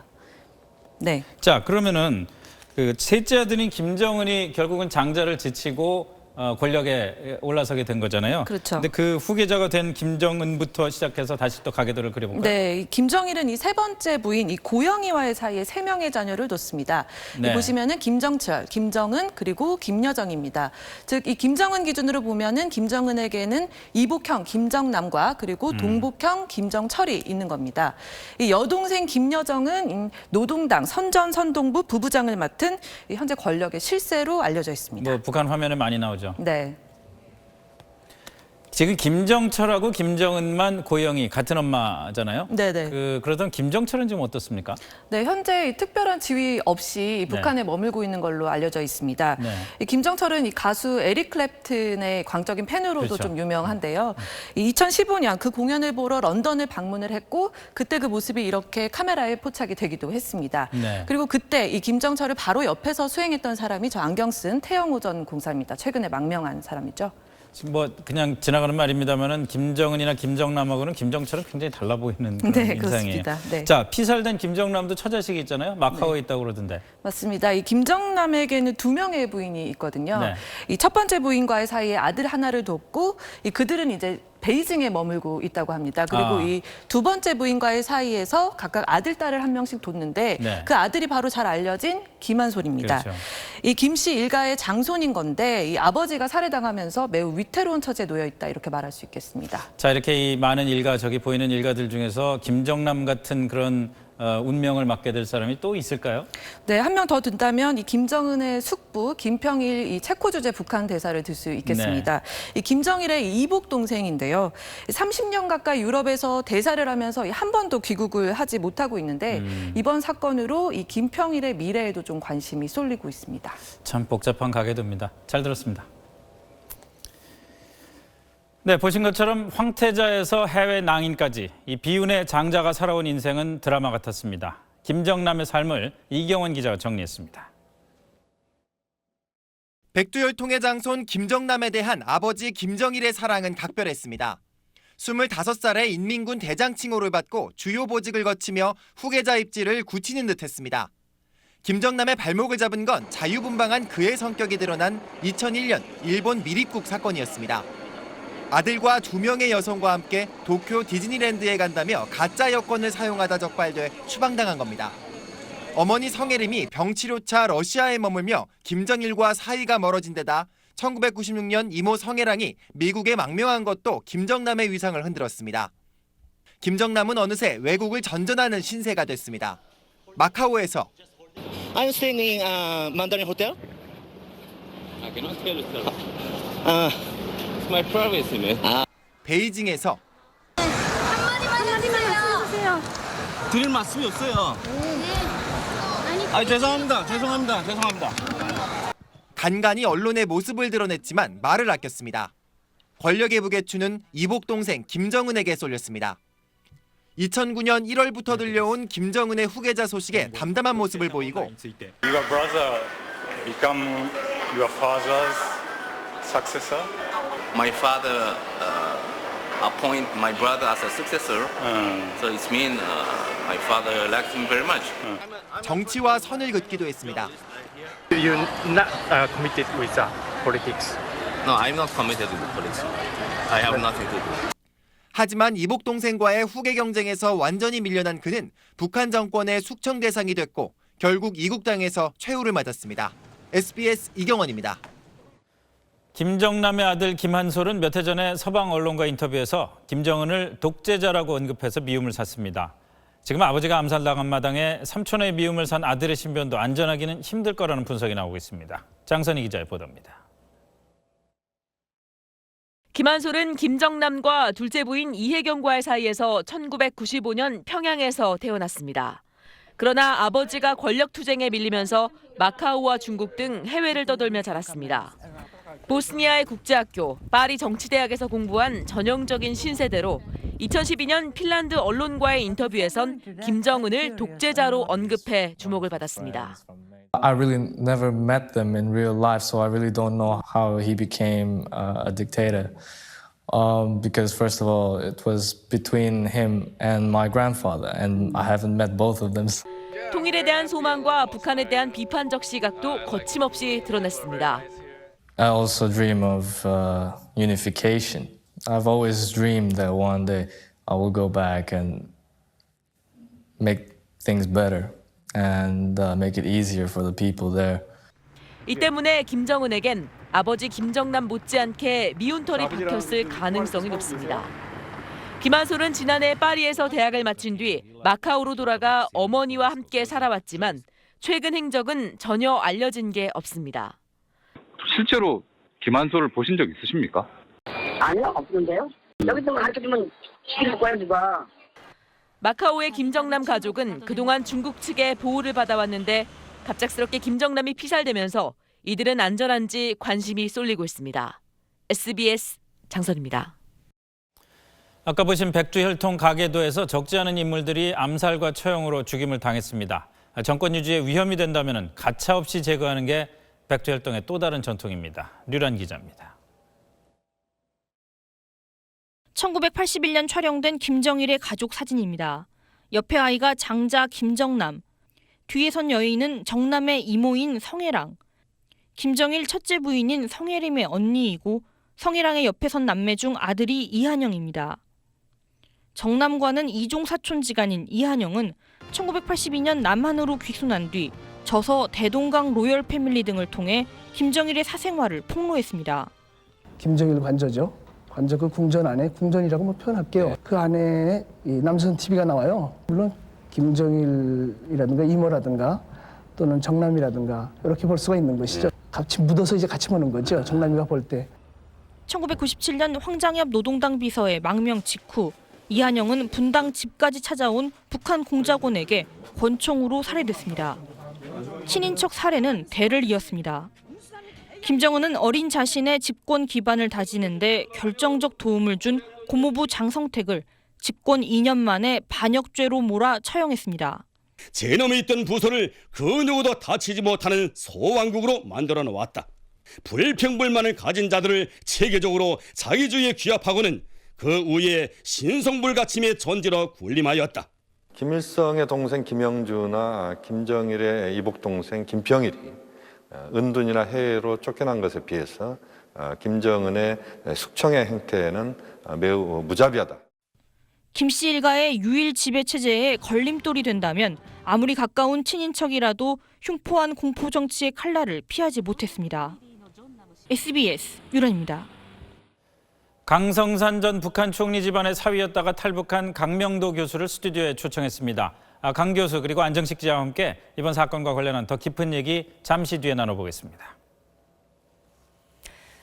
네. 자, 그러면은 그 셋째 아들인 김정은이 결국은 장자를 제치고 권력에 올라서게 된 거잖아요. 그렇죠. 근데 그 후계자가 된 김정은부터 시작해서 다시 또 가계도를 그려볼까요? 네, 이 김정일은 이 세 번째 부인 이 고영희와의 사이에 3명의 자녀를 뒀습니다. 네. 보시면은 김정철, 김정은 그리고 김여정입니다. 즉 이 김정은 기준으로 보면은 김정은에게는 이복형 김정남과 그리고 동복형 김정철이 있는 겁니다. 이 여동생 김여정은 노동당 선전선동부 부부장을 맡은 이 현재 권력의 실세로 알려져 있습니다. 뭐 북한 화면에 많이 나오죠. 네. 지금 김정철하고 김정은만 고영희 같은 엄마잖아요. 네네. 그러던 김정철은 지금 어떻습니까? 네, 현재 특별한 지위 없이 북한에 머물고 있는 걸로 알려져 있습니다. 네. 이 김정철은 이 가수 에릭 클랩튼의 광적인 팬으로도 그렇죠. 좀 유명한데요. 이 2015년 그 공연을 보러 런던을 방문을 했고 그때 그 모습이 이렇게 카메라에 포착이 되기도 했습니다. 네. 그리고 그때 이 김정철을 바로 옆에서 수행했던 사람이 저 안경 쓴 태영호 전 공사입니다. 최근에 망명한 사람이죠. 지금 뭐 그냥 지나가는 말입니다만은 김정은이나 김정남하고는 김정철은 굉장히 달라 보이는 그런 네, 인상이에요. 그렇습니다. 네. 자, 피살된 김정남도 처자식이 있잖아요. 마카오에 있다고 그러던데. 맞습니다. 이 김정남에게는 2명의 부인이 있거든요. 네. 이 첫 번째 부인과의 사이에 아들 하나를 뒀고 그들은 이제 베이징에 머물고 있다고 합니다. 그리고 이 두 번째 부인과의 사이에서 각각 아들, 딸을 한 명씩 뒀는데 네. 그 아들이 바로 잘 알려진 김한솔입니다. 그렇죠. 이 김 씨 일가의 장손인 건데 이 아버지가 살해당하면서 매우 위태로운 처지에 놓여 있다 이렇게 말할 수 있겠습니다. 자, 이렇게 이 많은 일가, 저기 보이는 일가들 중에서 김정남 같은 그런 운명을 맡게 될 사람이 또 있을까요? 네, 한 명 더 든다면 이 김정은의 숙부 김평일 이 체코 주재 북한 대사를 들 수 있겠습니다. 이 김정일의 이복 동생인데요. 30년 가까이 유럽에서 대사를 하면서 한 번도 귀국을 하지 못하고 있는데 이번 사건으로 이 김평일의 미래에도 좀 관심이 쏠리고 있습니다. 참 복잡한 가계도입니다. 잘 들었습니다. 네, 보신 것처럼 황태자에서 해외 낭인까지 이 비운의 장자가 살아온 인생은 드라마 같았습니다. 김정남의 삶을 이경원 기자가 정리했습니다. 백두혈통의 장손 김정남에 대한 아버지 김정일의 사랑은 각별했습니다. 25살에 인민군 대장 칭호를 받고 주요 보직을 거치며 후계자 입지를 굳히는 듯했습니다. 김정남의 발목을 잡은 건 자유분방한 그의 성격이 드러난 2001년 일본 미립국 사건이었습니다. 아들과 2명의 여성과 함께 도쿄 디즈니랜드에 간다며 가짜 여권을 사용하다 적발돼 추방당한 겁니다. 어머니 성혜림이 병치료차 러시아에 머물며 김정일과 사이가 멀어진 데다 1996년 이모 성혜랑이 미국에 망명한 것도 김정남의 위상을 흔들었습니다. 김정남은 어느새 외국을 전전하는 신세가 됐습니다. 마카오에서 I'm staying in Mandarin Hotel. I cannot tell you. It's my privacy, man. 베이징에서 드릴 말씀이 없어요. 죄송합니다. 간간히 언론의 모습을 드러냈지만 말을 아꼈습니다. 권력의 무게추는 이복 동생 김정은에게 쏠렸습니다. 2009년 1월부터 들려온 김정은의 후계자 소식에 담담한 모습을 보이고 Your brother become your father's successor? My father appoint my brother as a successor. So it means my father likes him very much. 정치와 선을 긋기도 했습니다. You're not committed with politics. No, I'm not committed with politics. I have nothing to do. 하지만 이복 동생과의 후계 경쟁에서 완전히 밀려난 그는 북한 정권의 숙청 대상이 됐고 결국 이국당에서 최후를 맞았습니다. SBS 이경원입니다. 김정남의 아들 김한솔은 몇 해 전에 서방 언론과 인터뷰에서 김정은을 독재자라고 언급해서 미움을 샀습니다. 지금 아버지가 암살당한 마당에 삼촌의 미움을 산 아들의 신변도 안전하기는 힘들 거라는 분석이 나오고 있습니다. 장선희 기자의 보도입니다. 김한솔은 김정남과 둘째 부인 이혜경과의 사이에서 1995년 평양에서 태어났습니다. 그러나 아버지가 권력 투쟁에 밀리면서 마카오와 중국 등 해외를 떠돌며 자랐습니다. 보스니아의 국제학교, 파리 정치대학에서 공부한 전형적인 신세대로 2012년 핀란드 언론과의 인터뷰에선 김정은을 독재자로 언급해 주목을 받았습니다. I really never met them in real life, so I really don't know how he became a dictator. Because first of all, it was between him and my grandfather, and I haven't met both of them. 통일에 대한 소망과 북한에 대한 비판적 시각도 거침없이 드러냈습니다. I also dream of unification. I've always dreamed that one day I will go back and make things better and make it easier for the people there. 이 때문에 김정은에겐 아버지 김정남 못지않게 미운 털이 박혔을 가능성이 높습니다. 김한솔은 지난해 파리에서 대학을 마친 뒤 마카오로 돌아가 어머니와 함께 살아왔지만 최근 행적은 전혀 알려진 게 없습니다. 실제로 김한솔을 보신 적 있으십니까? 아니요, 없는데요. 여기 있는 거 가르쳐주면 시키는 거야, 누가. 마카오의 김정남 가족은 그동안 중국 측의 보호를 받아왔는데 갑작스럽게 김정남이 피살되면서 이들은 안전한지 관심이 쏠리고 있습니다. SBS 장선입니다. 아까 보신 백주혈통 가계도에서 적지 않은 인물들이 암살과 처형으로 죽임을 당했습니다. 정권 유지에 위험이 된다면 가차없이 제거하는 게 백주혈통의 또 다른 전통입니다. 류란 기자입니다. 1981년 촬영된 김정일의 가족 사진입니다. 옆에 아이가 장자 김정남, 뒤에 선 여인은 정남의 이모인 성혜랑, 김정일 첫째 부인인 성혜림의 언니이고 성혜랑의 옆에 선 남매 중 아들이 이한영입니다. 정남과는 이종 사촌지간인 이한영은 1982년 남한으로 귀순한 뒤 저서 대동강 로열 패밀리 등을 통해 김정일의 사생활을 폭로했습니다. 김정일 관저죠. 관저 그 궁전 안에 궁전이라고 뭐 표현할게요. 그 안에 이 남선 TV가 나와요. 물론 김정일이라든가 이모라든가 또는 정남이라든가 이렇게 볼 수가 있는 것이죠. 같이 묻어서 이제 같이 보는 거죠. 정남이가 볼 때. 1997년 황장엽 노동당 비서의 망명 직후 이한영은 분당 집까지 찾아온 북한 공작원에게 권총으로 살해됐습니다. 친인척 살해는 대를 이었습니다. 김정은은 어린 자신의 집권 기반을 다지는데 결정적 도움을 준 고모부 장성택을 집권 2년 만에 반역죄로 몰아 처형했습니다. 제놈이 있던 부서를 그 누구도 다치지 못하는 소왕국으로 만들어 놓았다. 불평불만을 가진 자들을 체계적으로 자기주의에 규합하고는 그 위에 신성불가침의 존재로 군림하였다. 김일성의 동생 김영주나 김정일의 이복 동생 김병일이 은둔이나 해외로 쫓겨난 것에 비해서 김정은의 숙청의 행태는 매우 무자비하다. 김 씨 일가의 유일 지배 체제에 걸림돌이 된다면 아무리 가까운 친인척이라도 흉포한 공포 정치의 칼날을 피하지 못했습니다. SBS 유란입니다. 강성산 전 북한 총리 집안의 사위였다가 탈북한 강명도 교수를 스튜디오에 초청했습니다. 강 교수 그리고 안정식 기자와 함께 이번 사건과 관련한 더 깊은 얘기 잠시 뒤에 나눠보겠습니다.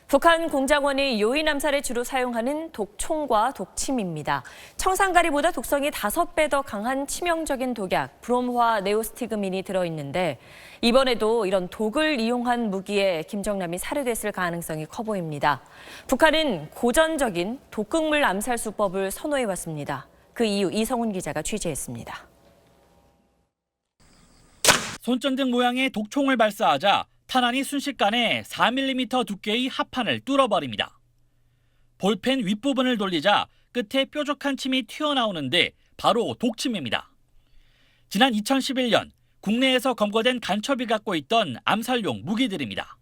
북한 공작원이 요인 암살에 주로 사용하는 독총과 독침입니다. 청산가리보다 독성이 5배 더 강한 치명적인 독약 브롬화 네오스티그민이 들어있는데 이번에도 이런 독을 이용한 무기에 김정남이 살해됐을 가능성이 커 보입니다. 북한은 고전적인 독극물 암살 수법을 선호해왔습니다. 그 이유 이성훈 기자가 취재했습니다. 손전등 모양의 독총을 발사하자 탄환이 순식간에 4mm 두께의 합판을 뚫어버립니다. 볼펜 윗부분을 돌리자 끝에 뾰족한 침이 튀어나오는데 바로 독침입니다. 지난 2011년 국내에서 검거된 간첩이 갖고 있던 암살용 무기들입니다.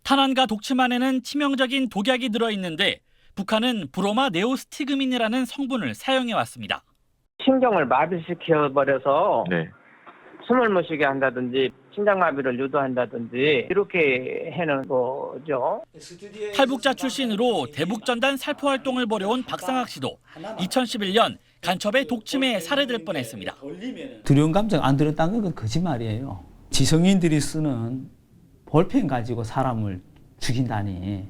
탄환과 독침 안에는 치명적인 독약이 들어있는데 북한은 브로마 네오스티그민이라는 성분을 사용해왔습니다. 신경을 마비시켜버려서 숨을 못 쉬게 한다든지 심장마비를 유도한다든지 이렇게 해는 거죠. 탈북자 출신으로 대북전단 살포 활동을 벌여온 박상학 씨도 2011년 간첩의 독침에 살해될 뻔했습니다. 두려운 감정 안 들었다는 건 거짓말이에요. 지성인들이 쓰는 볼펜 가지고 사람을 죽인다니.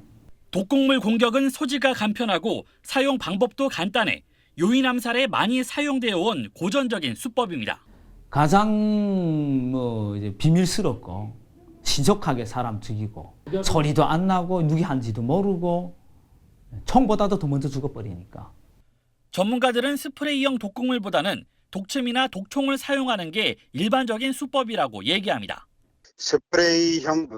독극물 공격은 소지가 간편하고 사용 방법도 간단해 요인 암살에 많이 사용되어 온 고전적인 수법입니다. 가장 이제 비밀스럽고 신속하게 사람 죽이고 소리도 안 나고 누구 한지도 모르고 총보다도 더 먼저 죽어버리니까. 전문가들은 스프레이형 독극물보다는 독침이나 독총을 사용하는 게 일반적인 수법이라고 얘기합니다. 스프레이형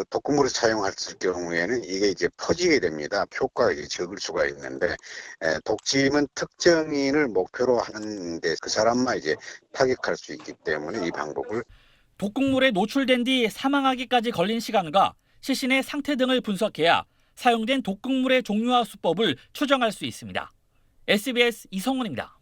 독극물을 사용했을 경우에는 이게 이제 퍼지게 됩니다. 효과가 이제 적을 수가 있는데 독침은 특정인을 목표로 하는데 그 사람만 이제 타격할 수 있기 때문에 이 방법을 독극물에 노출된 뒤 사망하기까지 걸린 시간과 시신의 상태 등을 분석해야 사용된 독극물의 종류와 수법을 추정할 수 있습니다. SBS 이성훈입니다.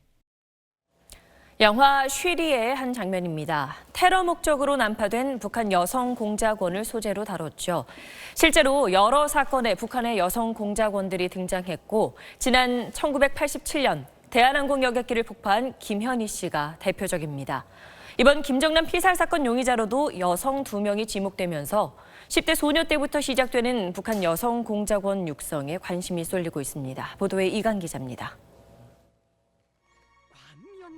영화 쉬리의 한 장면입니다. 테러 목적으로 난파된 북한 여성 공작원을 소재로 다뤘죠. 실제로 여러 사건에 북한의 여성 공작원들이 등장했고 지난 1987년 대한항공 여객기를 폭파한 김현희 씨가 대표적입니다. 이번 김정남 피살 사건 용의자로도 여성 2명이 지목되면서 10대 소녀 때부터 시작되는 북한 여성 공작원 육성에 관심이 쏠리고 있습니다. 보도에 이강 기자입니다.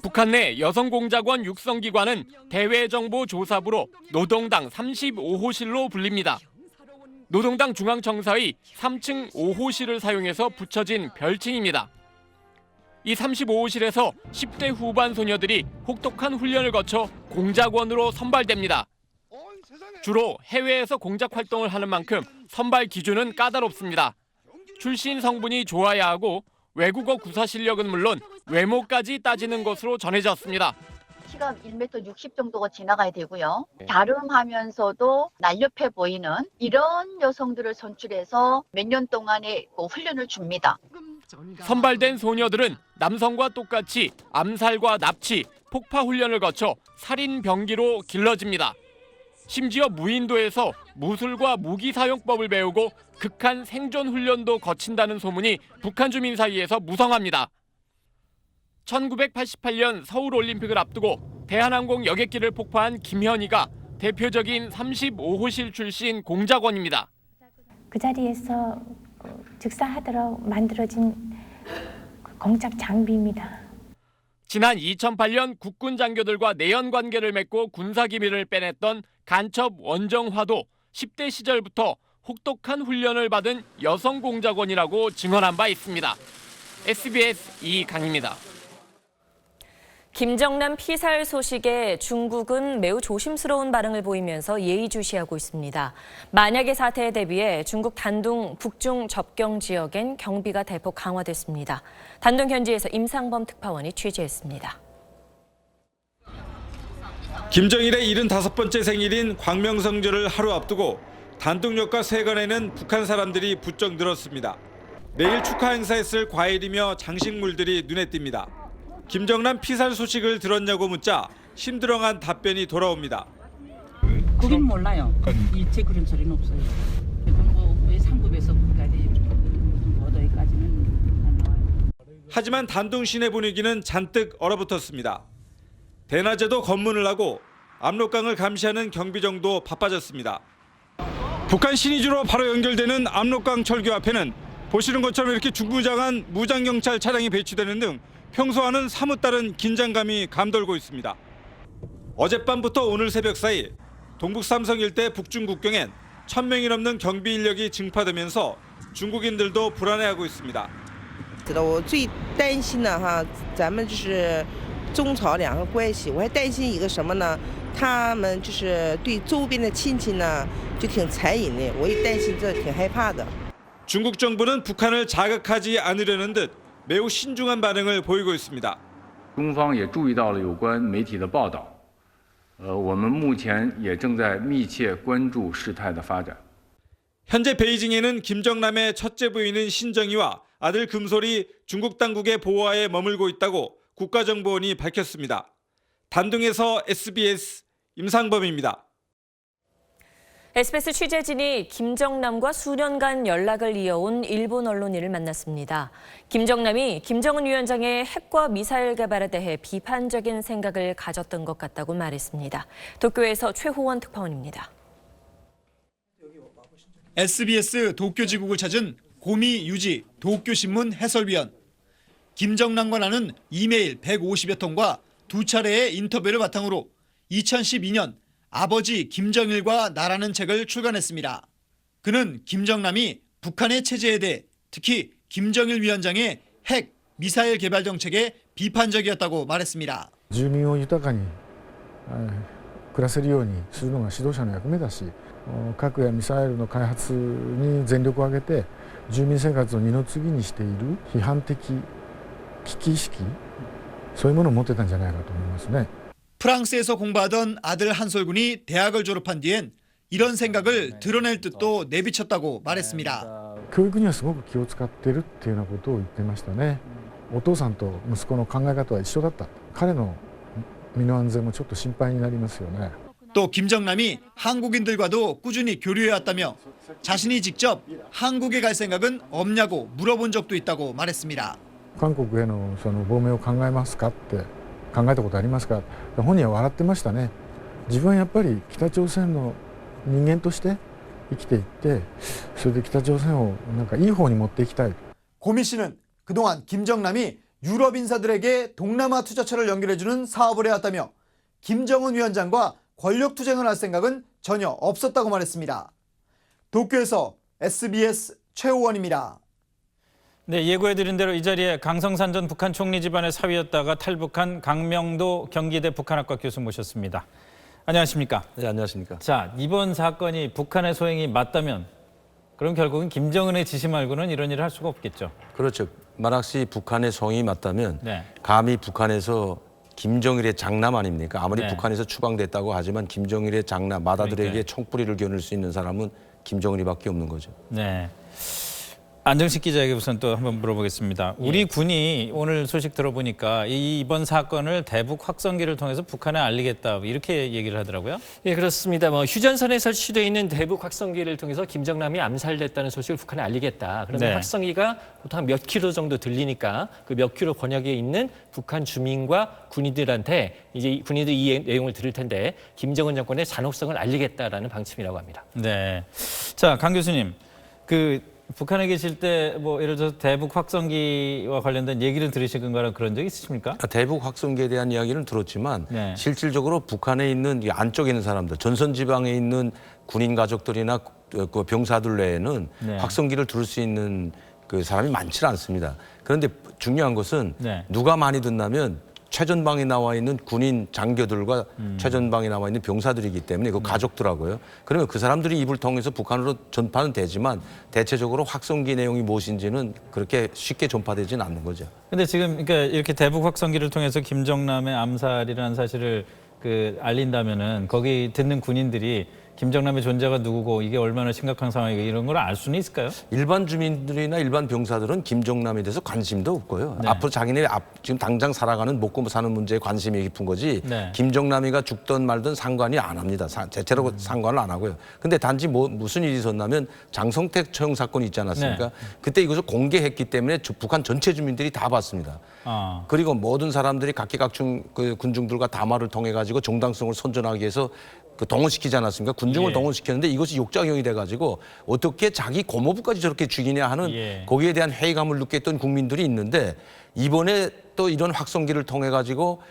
북한 내 여성공작원 육성기관은 대외정보조사부로 노동당 35호실로 불립니다. 노동당 중앙청사의 3층 5호실을 사용해서 붙여진 별칭입니다. 이 35호실에서 10대 후반 소녀들이 혹독한 훈련을 거쳐 공작원으로 선발됩니다. 주로 해외에서 공작 활동을 하는 만큼 선발 기준은 까다롭습니다. 출신 성분이 좋아야 하고 외국어 구사 실력은 물론 외모까지 따지는 것으로 전해졌습니다. 키가 1m 60 정도가 지나가야 되고요. 갸름하면서도 날렵해 보이는 이런 여성들을 선출해서 몇 년 동안의 훈련을 줍니다. 선발된 소녀들은 남성과 똑같이 암살과 납치, 폭파 훈련을 거쳐 살인 병기로 길러집니다. 심지어 무인도에서 무술과 무기 사용법을 배우고 극한 생존 훈련도 거친다는 소문이 북한 주민 사이에서 무성합니다. 1988년 서울올림픽을 앞두고 대한항공 여객기를 폭파한 김현희가 대표적인 35호실 출신 공작원입니다. 그 자리에서 즉사하도록 만들어진 공작 장비입니다. 지난 2008년 국군 장교들과 내연 관계를 맺고 군사기밀을 빼냈던 간첩 원정화도 10대 시절부터 혹독한 훈련을 받은 여성 공작원이라고 증언한 바 있습니다. SBS 이강입니다. 김정남 피살 소식에 중국은 매우 조심스러운 반응을 보이면서 예의주시하고 있습니다. 만약의 사태에 대비해 중국 단둥 북중 접경 지역엔 경비가 대폭 강화됐습니다. 단둥 현지에서 임상범 특파원이 취재했습니다. 김정일의 75번째 생일인 광명성절을 하루 앞두고 단둥역과 세관에는 북한 사람들이 부쩍 늘었습니다. 내일 축하 행사에 쓸 과일이며 장식물들이 눈에 띕니다. 김정남 피살 소식을 들었냐고 묻자 심드렁한 답변이 돌아옵니다. 그건 몰라요. 이제 그런 소리는 없어요. 왜 상급에서 거기까지 어디까지는 안 나와요. 하지만 단둥 시내 분위기는 잔뜩 얼어붙었습니다. 대낮에도 검문을 하고 압록강을 감시하는 경비정도 바빠졌습니다. 북한 신의주로 바로 연결되는 압록강 철교 앞에는 보시는 것처럼 이렇게 중무장한 무장경찰 차량이 배치되는 등 평소와는 사뭇 다른 긴장감이 감돌고 있습니다. 어젯밤부터 오늘 새벽 사이 동북 삼성 일대 북중 국경엔 1000명이 넘는 경비 인력이 증파되면서 중국인들도 불안해하고 있습니다. 我最担心的哈，咱们就是中朝两个关系，我还担心一个什么呢？他们就是对周边的亲戚呢就挺残忍的，我也担心这，挺害怕的。 중국 정부는 북한을 자극하지 않으려는 듯 매우 신중한 반응을 보이고 있습니다. 中方也注意到了有关媒体的报道，我们目前也正在密切关注事态的发展。 현재 베이징에는 김정남의 첫째 부인인 신정희와 아들 금솔이 중국 당국의 보호하에 머물고 있다고 국가정보원이 밝혔습니다. 단둥에서 SBS 임상범입니다. SBS 취재진이 김정남과 수년간 연락을 이어온 일본 언론인을 만났습니다. 김정남이 김정은 위원장의 핵과 미사일 개발에 대해 비판적인 생각을 가졌던 것 같다고 말했습니다. 도쿄에서 최호원 특파원입니다. SBS 도쿄지국을 찾은 고미 유지 도쿄신문 해설위원. 김정남과 나는 이메일 150여 통과 2차례의 인터뷰를 바탕으로 2012년 아버지 김정일과 나라는 책을 출간했습니다. 그는 김정남이 북한의 체제에 대해 특히 김정일 위원장의 핵, 미사일 개발 정책에 비판적이었다고 말했습니다. 住民を豊かに暮らせるようにするのが指導者の役目だし、核やミサイルの開発に全力を挙げて住民生活を二の次にしている批判的危機意識、そういうものを持ってたんじゃないかと思いますね。 프랑스에서 공부하던 아들 한솔군이 대학을 졸업한 뒤엔 이런 생각을 드러낼 뜻도 내비쳤다고 말했습니다. 교育にはすごく気を使ってるっていうようなことを言ってましたね。お父さんと息子の考え方は一緒だった。彼の身の安全もちょっと心配になりますよね。 또 김정남이 한국인들과도 꾸준히 교류해왔다며 자신이 직접 한국에 갈 생각은 없냐고 물어본 적도 있다고 말했습니다. 韓国へのその亡命を考えますかって考えたことありますか。本人は笑ってましたね。自分はやっぱり北朝鮮の人間として生きていって、それで北朝鮮をなんかいい方に持っていきたい。 고미 씨는 그동안 김정남이 유럽 인사들에게 동남아 투자처를 연결해주는 사업을 해왔다며 김정은 위원장과 권력 투쟁을 할 생각은 전혀 없었다고 말했습니다. 도쿄에서 SBS 최호원입니다. 네, 예고해드린 대로 이 자리에 강성산 전 북한 총리 집안의 사위였다가 탈북한 강명도 경기대 북한학과 교수 모셨습니다. 안녕하십니까? 네, 안녕하십니까? 자, 이번 사건이 북한의 소행이 맞다면 그럼 결국은 김정은의 지시 말고는 이런 일을 할 수가 없겠죠. 그렇죠. 만약시 북한의 소행이 맞다면 네. 감히 북한에서 김정일의 장남 아닙니까? 아무리 네. 북한에서 추방됐다고 하지만 김정일의 장남, 마다들에게 그러니까요. 총뿌리를 겨눌 수 있는 사람은 김정일이밖에 없는 거죠. 네. 안정식 기자에게 우선 또 한번 물어보겠습니다. 우리 군이 오늘 소식 들어보니까 이번 사건을 대북 확성기를 통해서 북한에 알리겠다 이렇게 얘기를 하더라고요. 예, 그렇습니다. 휴전선에 설치되어 있는 대북 확성기를 통해서 김정남이 암살됐다는 소식을 북한에 알리겠다. 그러면 네. 확성기가 보통 한 몇 킬로 정도 들리니까 그 몇 킬로 권역에 있는 북한 주민과 군인들한테 이제 군인들이 이 내용을 들을 텐데 김정은 정권의 잔혹성을 알리겠다라는 방침이라고 합니다. 네. 자, 강 교수님, 북한에 계실 때 예를 들어서 대북 확성기와 관련된 얘기를 들으신 거나 그런 적 있으십니까? 대북 확성기에 대한 이야기는 들었지만 네. 실질적으로 북한에 있는 이 안쪽에 있는 사람들, 전선 지방에 있는 군인 가족들이나 그 병사들 외에는 네. 확성기를 들을 수 있는 그 사람이 많지 않습니다. 그런데 중요한 것은 네. 누가 많이 듣냐면 최전방에 나와 있는 군인 장교들과 최전방에 나와 있는 병사들이기 때문에 그 가족들하고요. 그러면 그 사람들이 입을 통해서 북한으로 전파는 되지만 대체적으로 확성기 내용이 무엇인지는 그렇게 쉽게 전파되지는 않는 거죠. 근데 지금 그러니까 이렇게 대북 확성기를 통해서 김정남의 암살이라는 사실을 알린다면은 거기 듣는 군인들이 김정남의 존재가 누구고 이게 얼마나 심각한 상황이고 이런 걸 알 수는 있을까요? 일반 주민들이나 일반 병사들은 김정남에 대해서 관심도 없고요. 네. 앞으로 자기네 지금 당장 살아가는 먹고 사는 문제에 관심이 깊은 거지 네. 김정남이가 죽든 말든 상관이 안 합니다. 대체로 상관을 안 하고요. 근데 단지 무슨 일이 있었냐면 장성택 처형 사건이 있지 않았습니까? 네. 그때 이것을 공개했기 때문에 북한 전체 주민들이 다 봤습니다. 그리고 모든 사람들이 각기각중 그 군중들과 담화를 통해 가지고 정당성을 선전하기 위해서 동원시키지 않았습니까? 군중을 예. 동원시켰는데 이것이 욕작용이 돼가지고 어떻게 자기 고모부까지 저렇게 죽이냐 하는 예. 거기에 대한 회의감을 느꼈던 국민들이 있는데 이번에 또 이런 확성기를 통해 가지고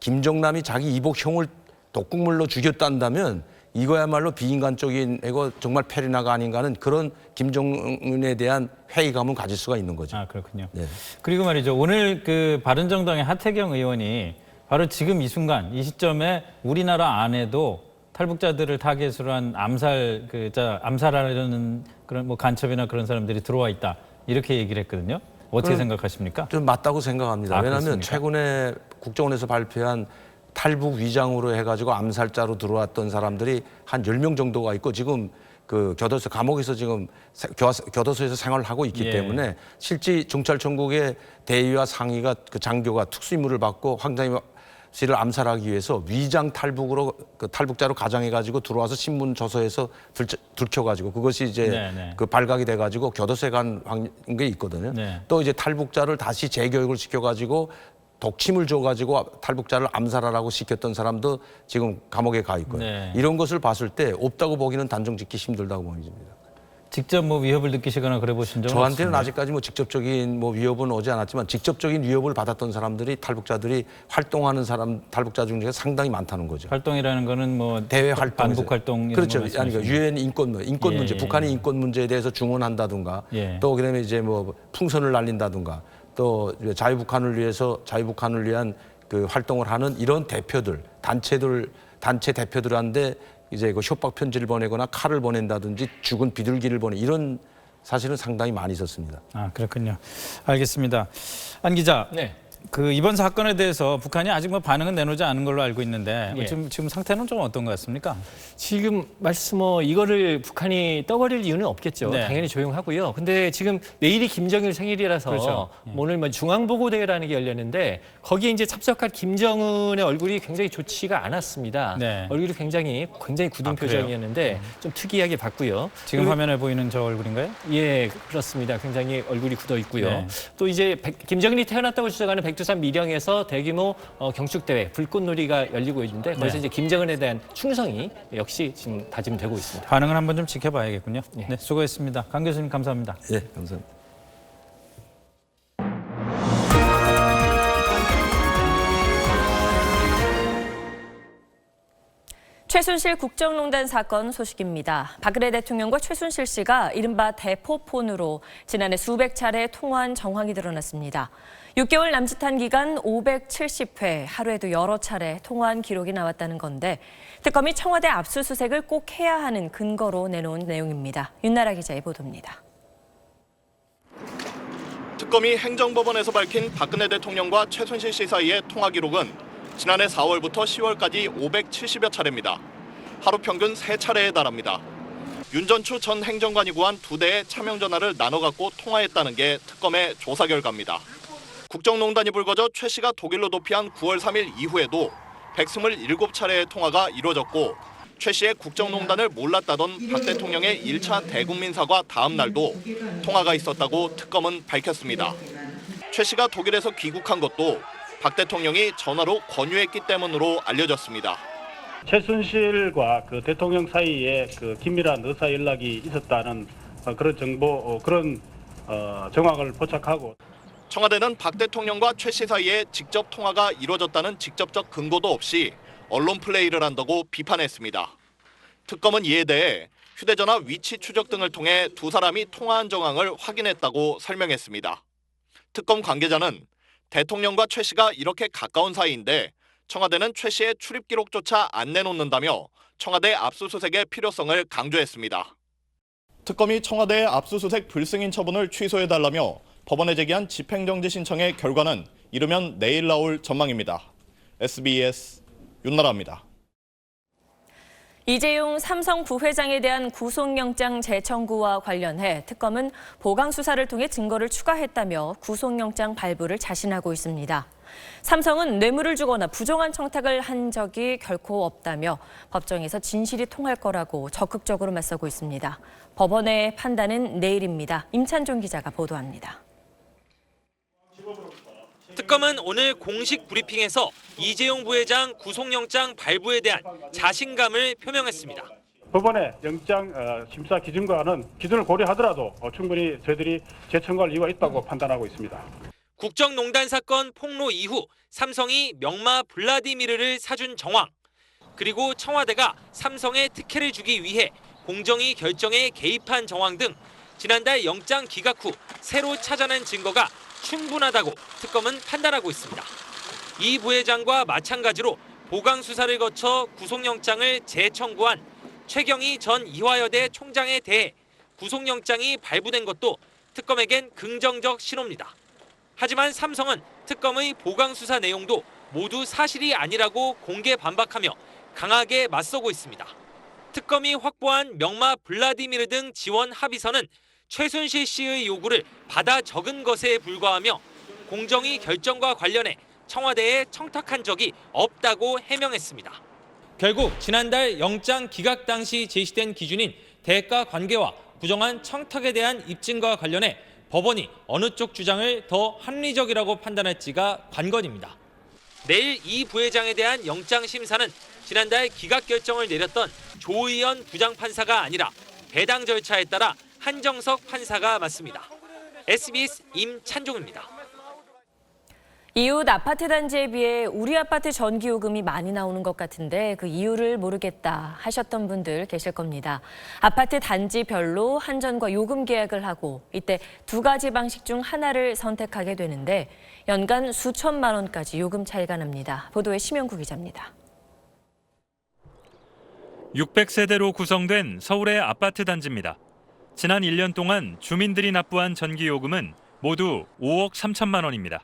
김정남이 자기 이복 형을 독극물로 죽였단다면 이거야말로 비인간적인 정말 페리나가 아닌가 하는 그런 김정은에 대한 회의감을 가질 수가 있는 거죠. 아, 그렇군요. 네. 그리고 말이죠. 오늘 바른정당의 하태경 의원이 바로 지금 이 순간 이 시점에 우리나라 안에도 탈북자들을 타겟으로 한 암살하려는 그런 간첩이나 그런 사람들이 들어와 있다 이렇게 얘기를 했거든요. 어떻게 생각하십니까? 좀 맞다고 생각합니다. 왜냐하면 그렇습니까? 최근에 국정원에서 발표한 탈북 위장으로 해가지고 암살자로 들어왔던 사람들이 한 10명 정도가 있고 지금 교도소 감옥에서 지금 교도소에서 생활을 하고 있기 예. 때문에 실제 경찰청국의 대위와 상위가 장교가 특수임무를 받고 황장희 씨를 암살하기 위해서 위장 탈북으로 탈북자로 가장해가지고 들어와서 신문 저서에서 들켜가지고 그것이 이제 발각이 돼가지고 교도소에 간 게 있거든요. 네. 또 이제 탈북자를 다시 재교육을 시켜가지고 독침을 줘가지고 탈북자를 암살하라고 시켰던 사람도 지금 감옥에 가 있고요. 네. 이런 것을 봤을 때 없다고 보기는 단정 짓기 힘들다고 보입니다. 직접 위협을 느끼시거나 그래 보신 적은 저한테는 없습니까? 아직까지 직접적인 위협은 오지 않았지만 직접적인 위협을 받았던 사람들이 탈북자들이 활동하는 탈북자 중에 상당히 많다는 거죠. 활동이라는 거는 대외 활동, 반북 활동 이런 그렇죠. 거 말씀하시는 유엔 인권 문제, 예. 북한의 인권 문제에 대해서 중언한다든가 예. 또 그다음에 이제 풍선을 날린다든가 또 자유북한을 위한 활동을 하는 이런 대표들, 단체 대표들한테 이제 협박 편지를 보내거나 칼을 보낸다든지 죽은 비둘기를 이런 사실은 상당히 많이 있었습니다. 아, 그렇군요. 알겠습니다. 안 기자. 네. 이번 사건에 대해서 북한이 아직 반응은 내놓지 않은 걸로 알고 있는데 예. 지금 상태는 좀 어떤 것 같습니까? 지금 이거를 북한이 떠버릴 이유는 없겠죠. 네. 당연히 조용하고요. 근데 지금 내일이 김정일 생일이라서 그렇죠. 오늘 중앙보고대회라는 게 열렸는데 거기에 이제 참석한 김정은의 얼굴이 굉장히 좋지가 않았습니다. 네. 얼굴이 굉장히 굳은 표정이었는데 좀 특이하게 봤고요. 지금 화면에 보이는 저 얼굴인가요? 예, 그렇습니다. 굉장히 얼굴이 굳어 있고요. 네. 또 이제 김정은이 태어났다고 주장하는 백두산 미령에서 대규모 경축대회, 불꽃놀이가 열리고 있는데 거기서 네. 이제 김정은에 대한 충성이 역시 지금 다짐되고 있습니다. 반응을 한번 좀 지켜봐야겠군요. 예. 네, 수고했습니다. 강 교수님 감사합니다. 예, 감사합니다. 최순실 국정농단 사건 소식입니다. 박근혜 대통령과 최순실 씨가 이른바 대포폰으로 지난해 수백 차례 통화한 정황이 드러났습니다. 6개월 남짓한 기간 570회, 하루에도 여러 차례 통화한 기록이 나왔다는 건데 특검이 청와대 압수수색을 꼭 해야 하는 근거로 내놓은 내용입니다. 윤나라 기자의 보도입니다. 특검이 행정법원에서 밝힌 박근혜 대통령과 최순실 씨 사이의 통화 기록은 지난해 4월부터 10월까지 570여 차례입니다. 하루 평균 3차례에 달합니다. 윤전추 전 행정관이 구한 2대의 차명 전화를 나눠 갖고 통화했다는 게 특검의 조사 결과입니다. 국정농단이 불거져 최 씨가 독일로 도피한 9월 3일 이후에도 127차례의 통화가 이루어졌고 최 씨의 국정농단을 몰랐다던 박 대통령의 1차 대국민 사과 다음 날도 통화가 있었다고 특검은 밝혔습니다. 최 씨가 독일에서 귀국한 것도 박 대통령이 전화로 권유했기 때문으로 알려졌습니다. 최순실과 대통령 사이에 긴밀한 의사 연락이 있었다는 그런 정보, 그런 정황을 포착하고 청와대는 박 대통령과 최 씨 사이에 직접 통화가 이루어졌다는 직접적 근거도 없이 언론 플레이를 한다고 비판했습니다. 특검은 이에 대해 휴대전화 위치 추적 등을 통해 두 사람이 통화한 정황을 확인했다고 설명했습니다. 특검 관계자는 대통령과 최 씨가 이렇게 가까운 사이인데 청와대는 최 씨의 출입 기록조차 안 내놓는다며 청와대 압수수색의 필요성을 강조했습니다. 특검이 청와대의 압수수색 불승인 처분을 취소해달라며 법원에 제기한 집행정지 신청의 결과는 이르면 내일 나올 전망입니다. SBS 윤나라입니다. 이재용 삼성 부회장에 대한 구속영장 재청구와 관련해 특검은 보강 수사를 통해 증거를 추가했다며 구속영장 발부를 자신하고 있습니다. 삼성은 뇌물을 주거나 부정한 청탁을 한 적이 결코 없다며 법정에서 진실이 통할 거라고 적극적으로 맞서고 있습니다. 법원의 판단은 내일입니다. 임찬종 기자가 보도합니다. 특검은 오늘 공식 브리핑에서 이재용 부회장 구속영장 발부에 대한 자신감을 표명했습니다. 법원의 영장 심사 기준과는 기준을 고려하더라도 충분히 저희들이 재청구할 이유가 있다고 판단하고 있습니다. 국정농단 사건 폭로 이후 삼성이 명마 블라디미르를 사준 정황, 그리고 청와대가 삼성에 특혜를 주기 위해 공정위 결정에 개입한 정황 등 지난달 영장 기각 후 새로 찾아낸 증거가 충분하다고 특검은 판단하고 있습니다. 이 부회장과 마찬가지로 보강 수사를 거쳐 구속영장을 재청구한 최경희 전 이화여대 총장에 대해 구속영장이 발부된 것도 특검에겐 긍정적 신호입니다. 하지만 삼성은 특검의 보강 수사 내용도 모두 사실이 아니라고 공개 반박하며 강하게 맞서고 있습니다. 특검이 확보한 명마 블라디미르 등 지원 합의서는 최순실 씨의 요구를 받아 적은 것에 불과하며 공정위 결정과 관련해 청와대에 청탁한 적이 없다고 해명했습니다. 결국 지난달 영장 기각 당시 제시된 기준인 대가 관계와 부정한 청탁에 대한 입증과 관련해 법원이 어느 쪽 주장을 더 합리적이라고 판단할지가 관건입니다. 내일 이 부회장에 대한 영장 심사는 지난달 기각 결정을 내렸던 조의연 부장판사가 아니라 배당 절차에 따라 한정석 판사가 맡습니다. SBS 임찬종입니다. 이웃 아파트 단지에 비해 우리 아파트 전기요금이 많이 나오는 것 같은데 그 이유를 모르겠다 하셨던 분들 계실 겁니다. 아파트 단지별로 한전과 요금 계약을 하고 이때 두 가지 방식 중 하나를 선택하게 되는데 연간 수천만 원까지 요금 차이가 납니다. 보도에 심영구 기자입니다. 600세대로 구성된 서울의 아파트 단지입니다. 지난 1년 동안 주민들이 납부한 전기요금은 모두 5억 3천만 원입니다.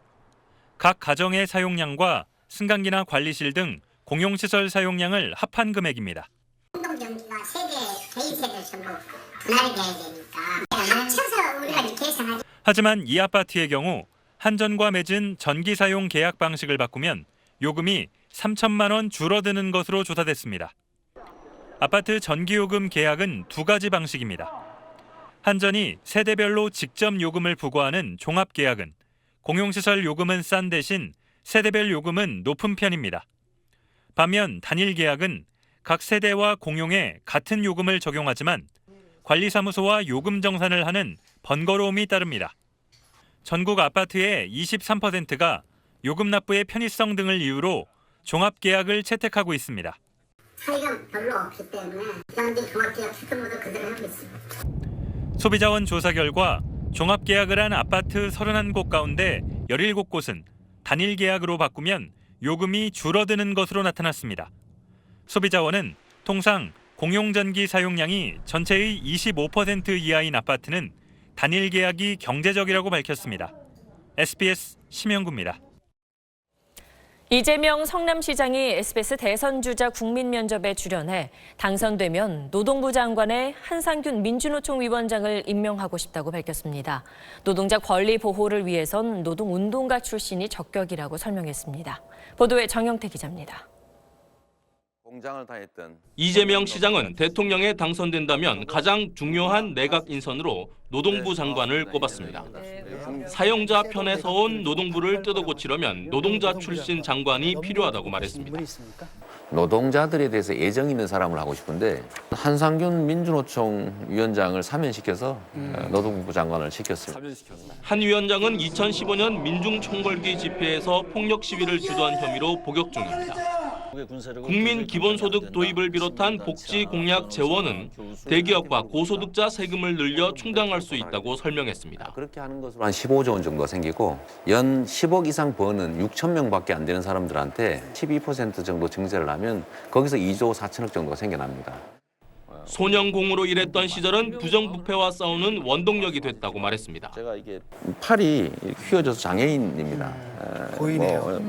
각 가정의 사용량과 승강기나 관리실 등 공용시설 사용량을 합한 금액입니다. 공동전기가 세대, 개인세대 전부 분할이 돼야 되니까 합쳐서 우리가 계산하죠. 하지만 이 아파트의 경우 한전과 맺은 전기 사용 계약 방식을 바꾸면 요금이 3천만 원 줄어드는 것으로 조사됐습니다. 아파트 전기요금 계약은 두 가지 방식입니다. 한전이 세대별로 직접 요금을 부과하는 종합계약은 공용시설 요금은 싼 대신 세대별 요금은 높은 편입니다. 반면 단일계약은 각 세대와 공용에 같은 요금을 적용하지만 관리사무소와 요금 정산을 하는 번거로움이 따릅니다. 전국 아파트의 23%가 요금 납부의 편의성 등을 이유로 종합계약을 채택하고 있습니다. 차이가 별로 없기 때문에 현재 종합계약 시스템으로 그대로 하고 있습니다. 소비자원 조사 결과 종합계약을 한 아파트 31곳 가운데 17곳은 단일계약으로 바꾸면 요금이 줄어드는 것으로 나타났습니다. 소비자원은 통상 공용전기 사용량이 전체의 25% 이하인 아파트는 단일계약이 경제적이라고 밝혔습니다. SBS 심영구입니다. 이재명 성남시장이 SBS 대선주자 국민면접에 출연해 당선되면 노동부 장관의 한상균 민주노총 위원장을 임명하고 싶다고 밝혔습니다. 노동자 권리 보호를 위해선 노동운동가 출신이 적격이라고 설명했습니다. 보도에 정영태 기자입니다. 이재명 시장은 대통령에 당선된다면 가장 중요한 내각 인선으로 노동부 장관을 꼽았습니다. 사용자 편에 서온 노동부를 뜯어고치려면 노동자 출신 장관이 필요하다고 말했습니다. 노동자들에 대해서 애정 있는 사람을 하고 싶은데 한상균 민주노총 위원장을 사면시켜서 노동부 장관을 시켰습니다. 한 위원장은 2015년 민중총궐기 집회에서 폭력 시위를 주도한 혐의로 복역 중입니다. 국민 기본소득 도입을 비롯한 복지 공약 재원은 대기업과 고소득자 세금을 늘려 충당할 수 있다고 설명했습니다. 그렇게 하는 것으로 한 15조 원 정도 생기고 연 10억 이상 버는 6천 명밖에 안 되는 사람들한테 12% 정도 증세를 하면 거기서 2조 4천억 정도가 생겨납니다. 소년공으로 일했던 시절은 부정부패와 싸우는 원동력이 됐다고 말했습니다. 제가 이게 팔이 휘어져서 장애인입니다. 보이네요.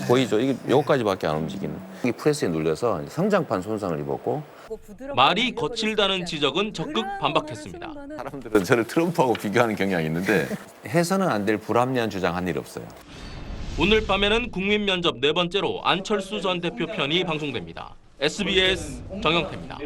보이죠. 이게 요거까지밖에 안 움직이는. 이 프레스에 눌려서 성장판 손상을 입었고. 말이 거칠다는 지적은 적극 반박했습니다. 사람들은 저를 트럼프하고 비교하는 경향이 있는데 해서는 안 될 불합리한 주장 한 일이 없어요. 오늘 밤에는 국민 면접 네 번째로 안철수 전 대표 편이 방송됩니다. SBS 정영태입니다.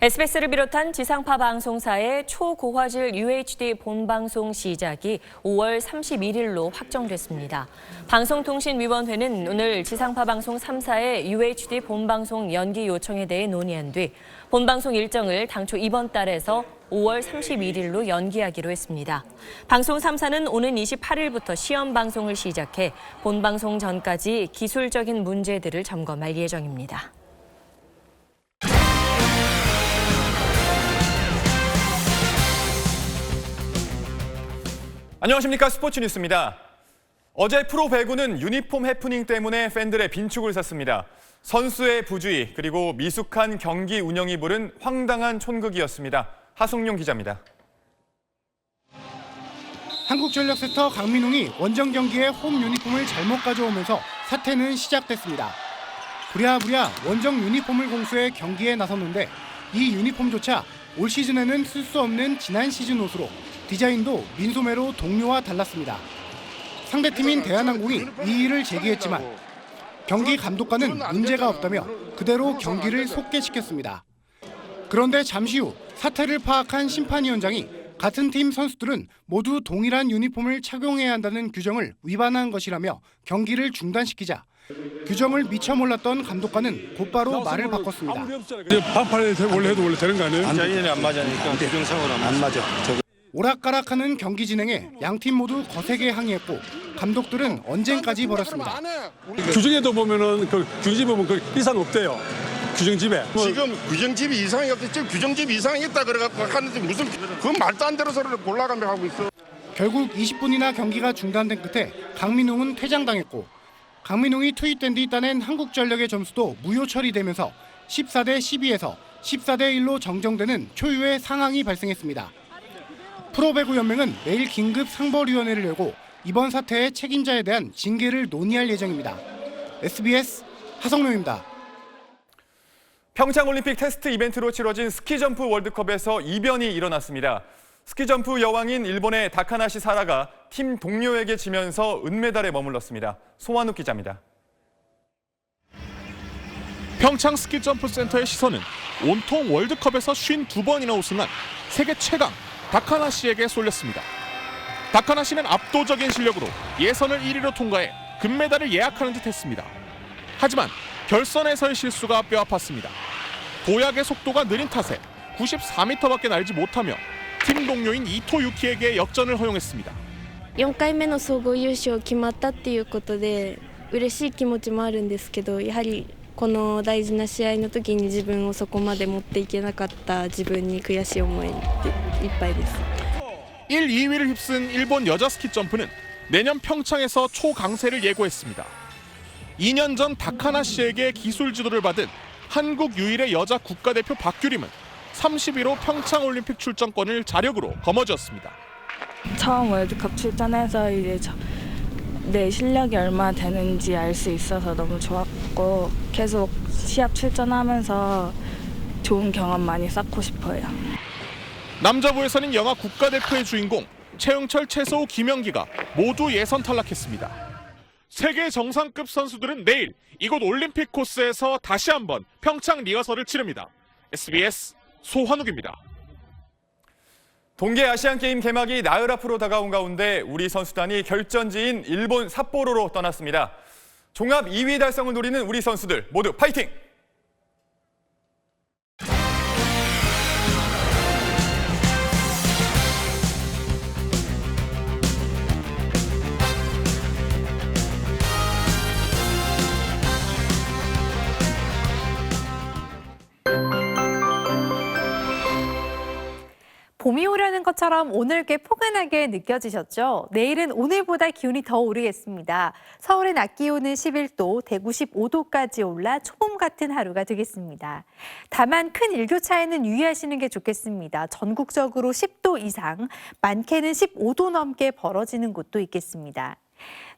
SBS를 비롯한 지상파 방송사의 초고화질 UHD 본방송 시작이 5월 31일로 확정됐습니다. 방송통신위원회는 오늘 지상파 방송 3사의 UHD 본방송 연기 요청에 대해 논의한 뒤 본방송 일정을 당초 이번 달에서 5월 31일로 연기하기로 했습니다. 방송 3사는 오는 28일부터 시험 방송을 시작해 본방송 전까지 기술적인 문제들을 점검할 예정입니다. 안녕하십니까, 스포츠 뉴스입니다. 어제 프로배구는 유니폼 해프닝 때문에 팬들의 빈축을 샀습니다. 선수의 부주의 그리고 미숙한 경기 운영이 부른 황당한 촌극이었습니다. 하승용 기자입니다. 한국전력 세터 강민웅이 원정 경기에 홈 유니폼을 잘못 가져오면서 사태는 시작됐습니다. 부랴부랴 원정 유니폼을 공수해 경기에 나섰는데 이 유니폼조차 올 시즌에는 쓸 수 없는 지난 시즌 옷으로 디자인도 민소매로 동료와 달랐습니다. 상대팀인 대한항공이 이의를 제기했지만 경기 감독관은 문제가 없다며 그대로 경기를 속개시켰습니다. 그런데 잠시 후 사태를 파악한 심판위원장이 같은 팀 선수들은 모두 동일한 유니폼을 착용해야 한다는 규정을 위반한 것이라며 경기를 중단시키자 규정을 미처 몰랐던 감독관은 곧바로 말을 바꿨습니다. 반팔에 원래 해도 원래 되는 거 아니에요? 자기네 안 맞으니까 규정상으로 안 맞아. 오락가락하는 경기 진행에 양팀 모두 거세게 항의했고 감독들은 언쟁까지 벌였습니다. 규정에도 보면은 그 규정집에 보면 그 이상 없대요. 규정집에. 지금 규정집이 이상이 없대. 지금 규정집이 이상이 있다 그래갖고 하는데 무슨 그건 말도 안 되는 소리를 골라가며 하고 있어. 결국 20분이나 경기가 중단된 끝에 강민웅은 퇴장당했고 강민웅이 투입된 뒤 따낸 한국전력의 점수도 무효 처리되면서 14대 12에서 14대 1로 정정되는 초유의 상황이 발생했습니다. 프로배구 연맹은 내일 긴급 상벌위원회를 열고 이번 사태의 책임자에 대한 징계를 논의할 예정입니다. SBS 하성룡입니다. 평창올림픽 테스트 이벤트로 치러진 스키점프 월드컵에서 이변이 일어났습니다. 스키점프 여왕인 일본의 다카나시 사라가 팀 동료에게 지면서 은메달에 머물렀습니다. 소환욱 기자입니다. 평창 스키점프 센터의 시선은 온통 월드컵에서 52번이나 우승한 세계 최강 다카나시에게 쏠렸습니다. 다카나시는 압도적인 실력으로 예선을 1위로 통과해 금메달을 예약하는 듯 했습니다. 하지만 결선에서의 실수가 뼈아팠습니다. 도약의 속도가 느린 탓에 94m밖에 날지 못하며 팀 동료인 이토 유키에게 역전을 허용했습니다. 4回目の総合優勝決まったっていうことで嬉しい気持ちもあるんですけど、やはりこの大事な試合の時に自分をそこまで持っていけなかった自分に悔しい思いでいっぱいです。 1, 2위를 휩쓴 일본 여자 스키 점프는 내년 평창에서 초강세를 예고했습니다. 2년 전 다카나시에게 기술 지도를 받은 한국 유일의 여자 국가대표 박규림은 31호 평창올림픽 출전권을 자력으로 거머쥐었습니다. 처음 월드컵 출전해서 이제 내 실력이 얼마나 되는지 알 수 있어서 너무 좋았고 계속 시합 출전하면서 좋은 경험 많이 쌓고 싶어요. 남자부에서는 영화 국가대표의 주인공 최응철, 최소우, 김영기가 모두 예선 탈락했습니다. 세계 정상급 선수들은 내일 이곳 올림픽 코스에서 다시 한번 평창 리허설을 치릅니다. SBS 소환욱입니다. 동계 아시안게임 개막이 나흘 앞으로 다가온 가운데 우리 선수단이 결전지인 일본 삿포로로 떠났습니다. 종합 2위 달성을 노리는 우리 선수들 모두 파이팅! 봄이 오려는 것처럼 오늘 꽤 포근하게 느껴지셨죠? 내일은 오늘보다 기온이 더 오르겠습니다. 서울의 낮 기온은 11도, 대구 15도까지 올라 초봄 같은 하루가 되겠습니다. 다만 큰 일교차에는 유의하시는 게 좋겠습니다. 전국적으로 10도 이상, 많게는 15도 넘게 벌어지는 곳도 있겠습니다.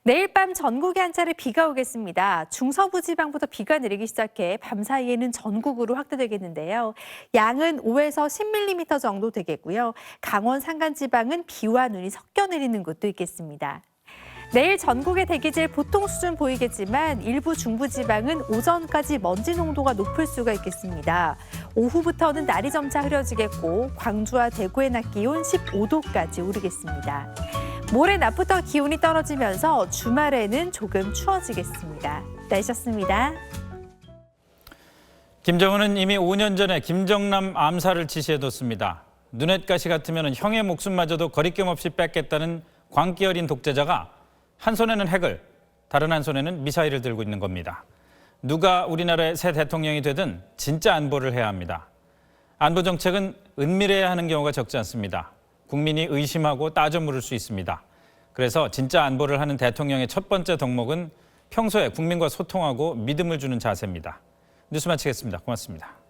내일 밤 전국에 한 차례 비가 오겠습니다. 중서부 지방부터 비가 내리기 시작해 밤사이에는 전국으로 확대되겠는데요. 양은 5에서 10mm 정도 되겠고요. 강원 산간지방은 비와 눈이 섞여 내리는 곳도 있겠습니다. 내일 전국의 대기질 보통 수준 보이겠지만 일부 중부지방은 오전까지 먼지 농도가 높을 수가 있겠습니다. 오후부터는 날이 점차 흐려지겠고 광주와 대구의 낮 기온 15도까지 오르겠습니다. 모레 낮부터 기온이 떨어지면서 주말에는 조금 추워지겠습니다. 날씨였습니다. 김정은은 이미 5년 전에 김정남 암살을 지시해뒀습니다. 눈엣가시 같으면 형의 목숨마저도 거리낌 없이 뺏겠다는 광기 어린 독재자가 한 손에는 핵을, 다른 한 손에는 미사일을 들고 있는 겁니다. 누가 우리나라의 새 대통령이 되든 진짜 안보를 해야 합니다. 안보 정책은 은밀해야 하는 경우가 적지 않습니다. 국민이 의심하고 따져 물을 수 있습니다. 그래서 진짜 안보를 하는 대통령의 첫 번째 덕목은 평소에 국민과 소통하고 믿음을 주는 자세입니다. 뉴스 마치겠습니다. 고맙습니다.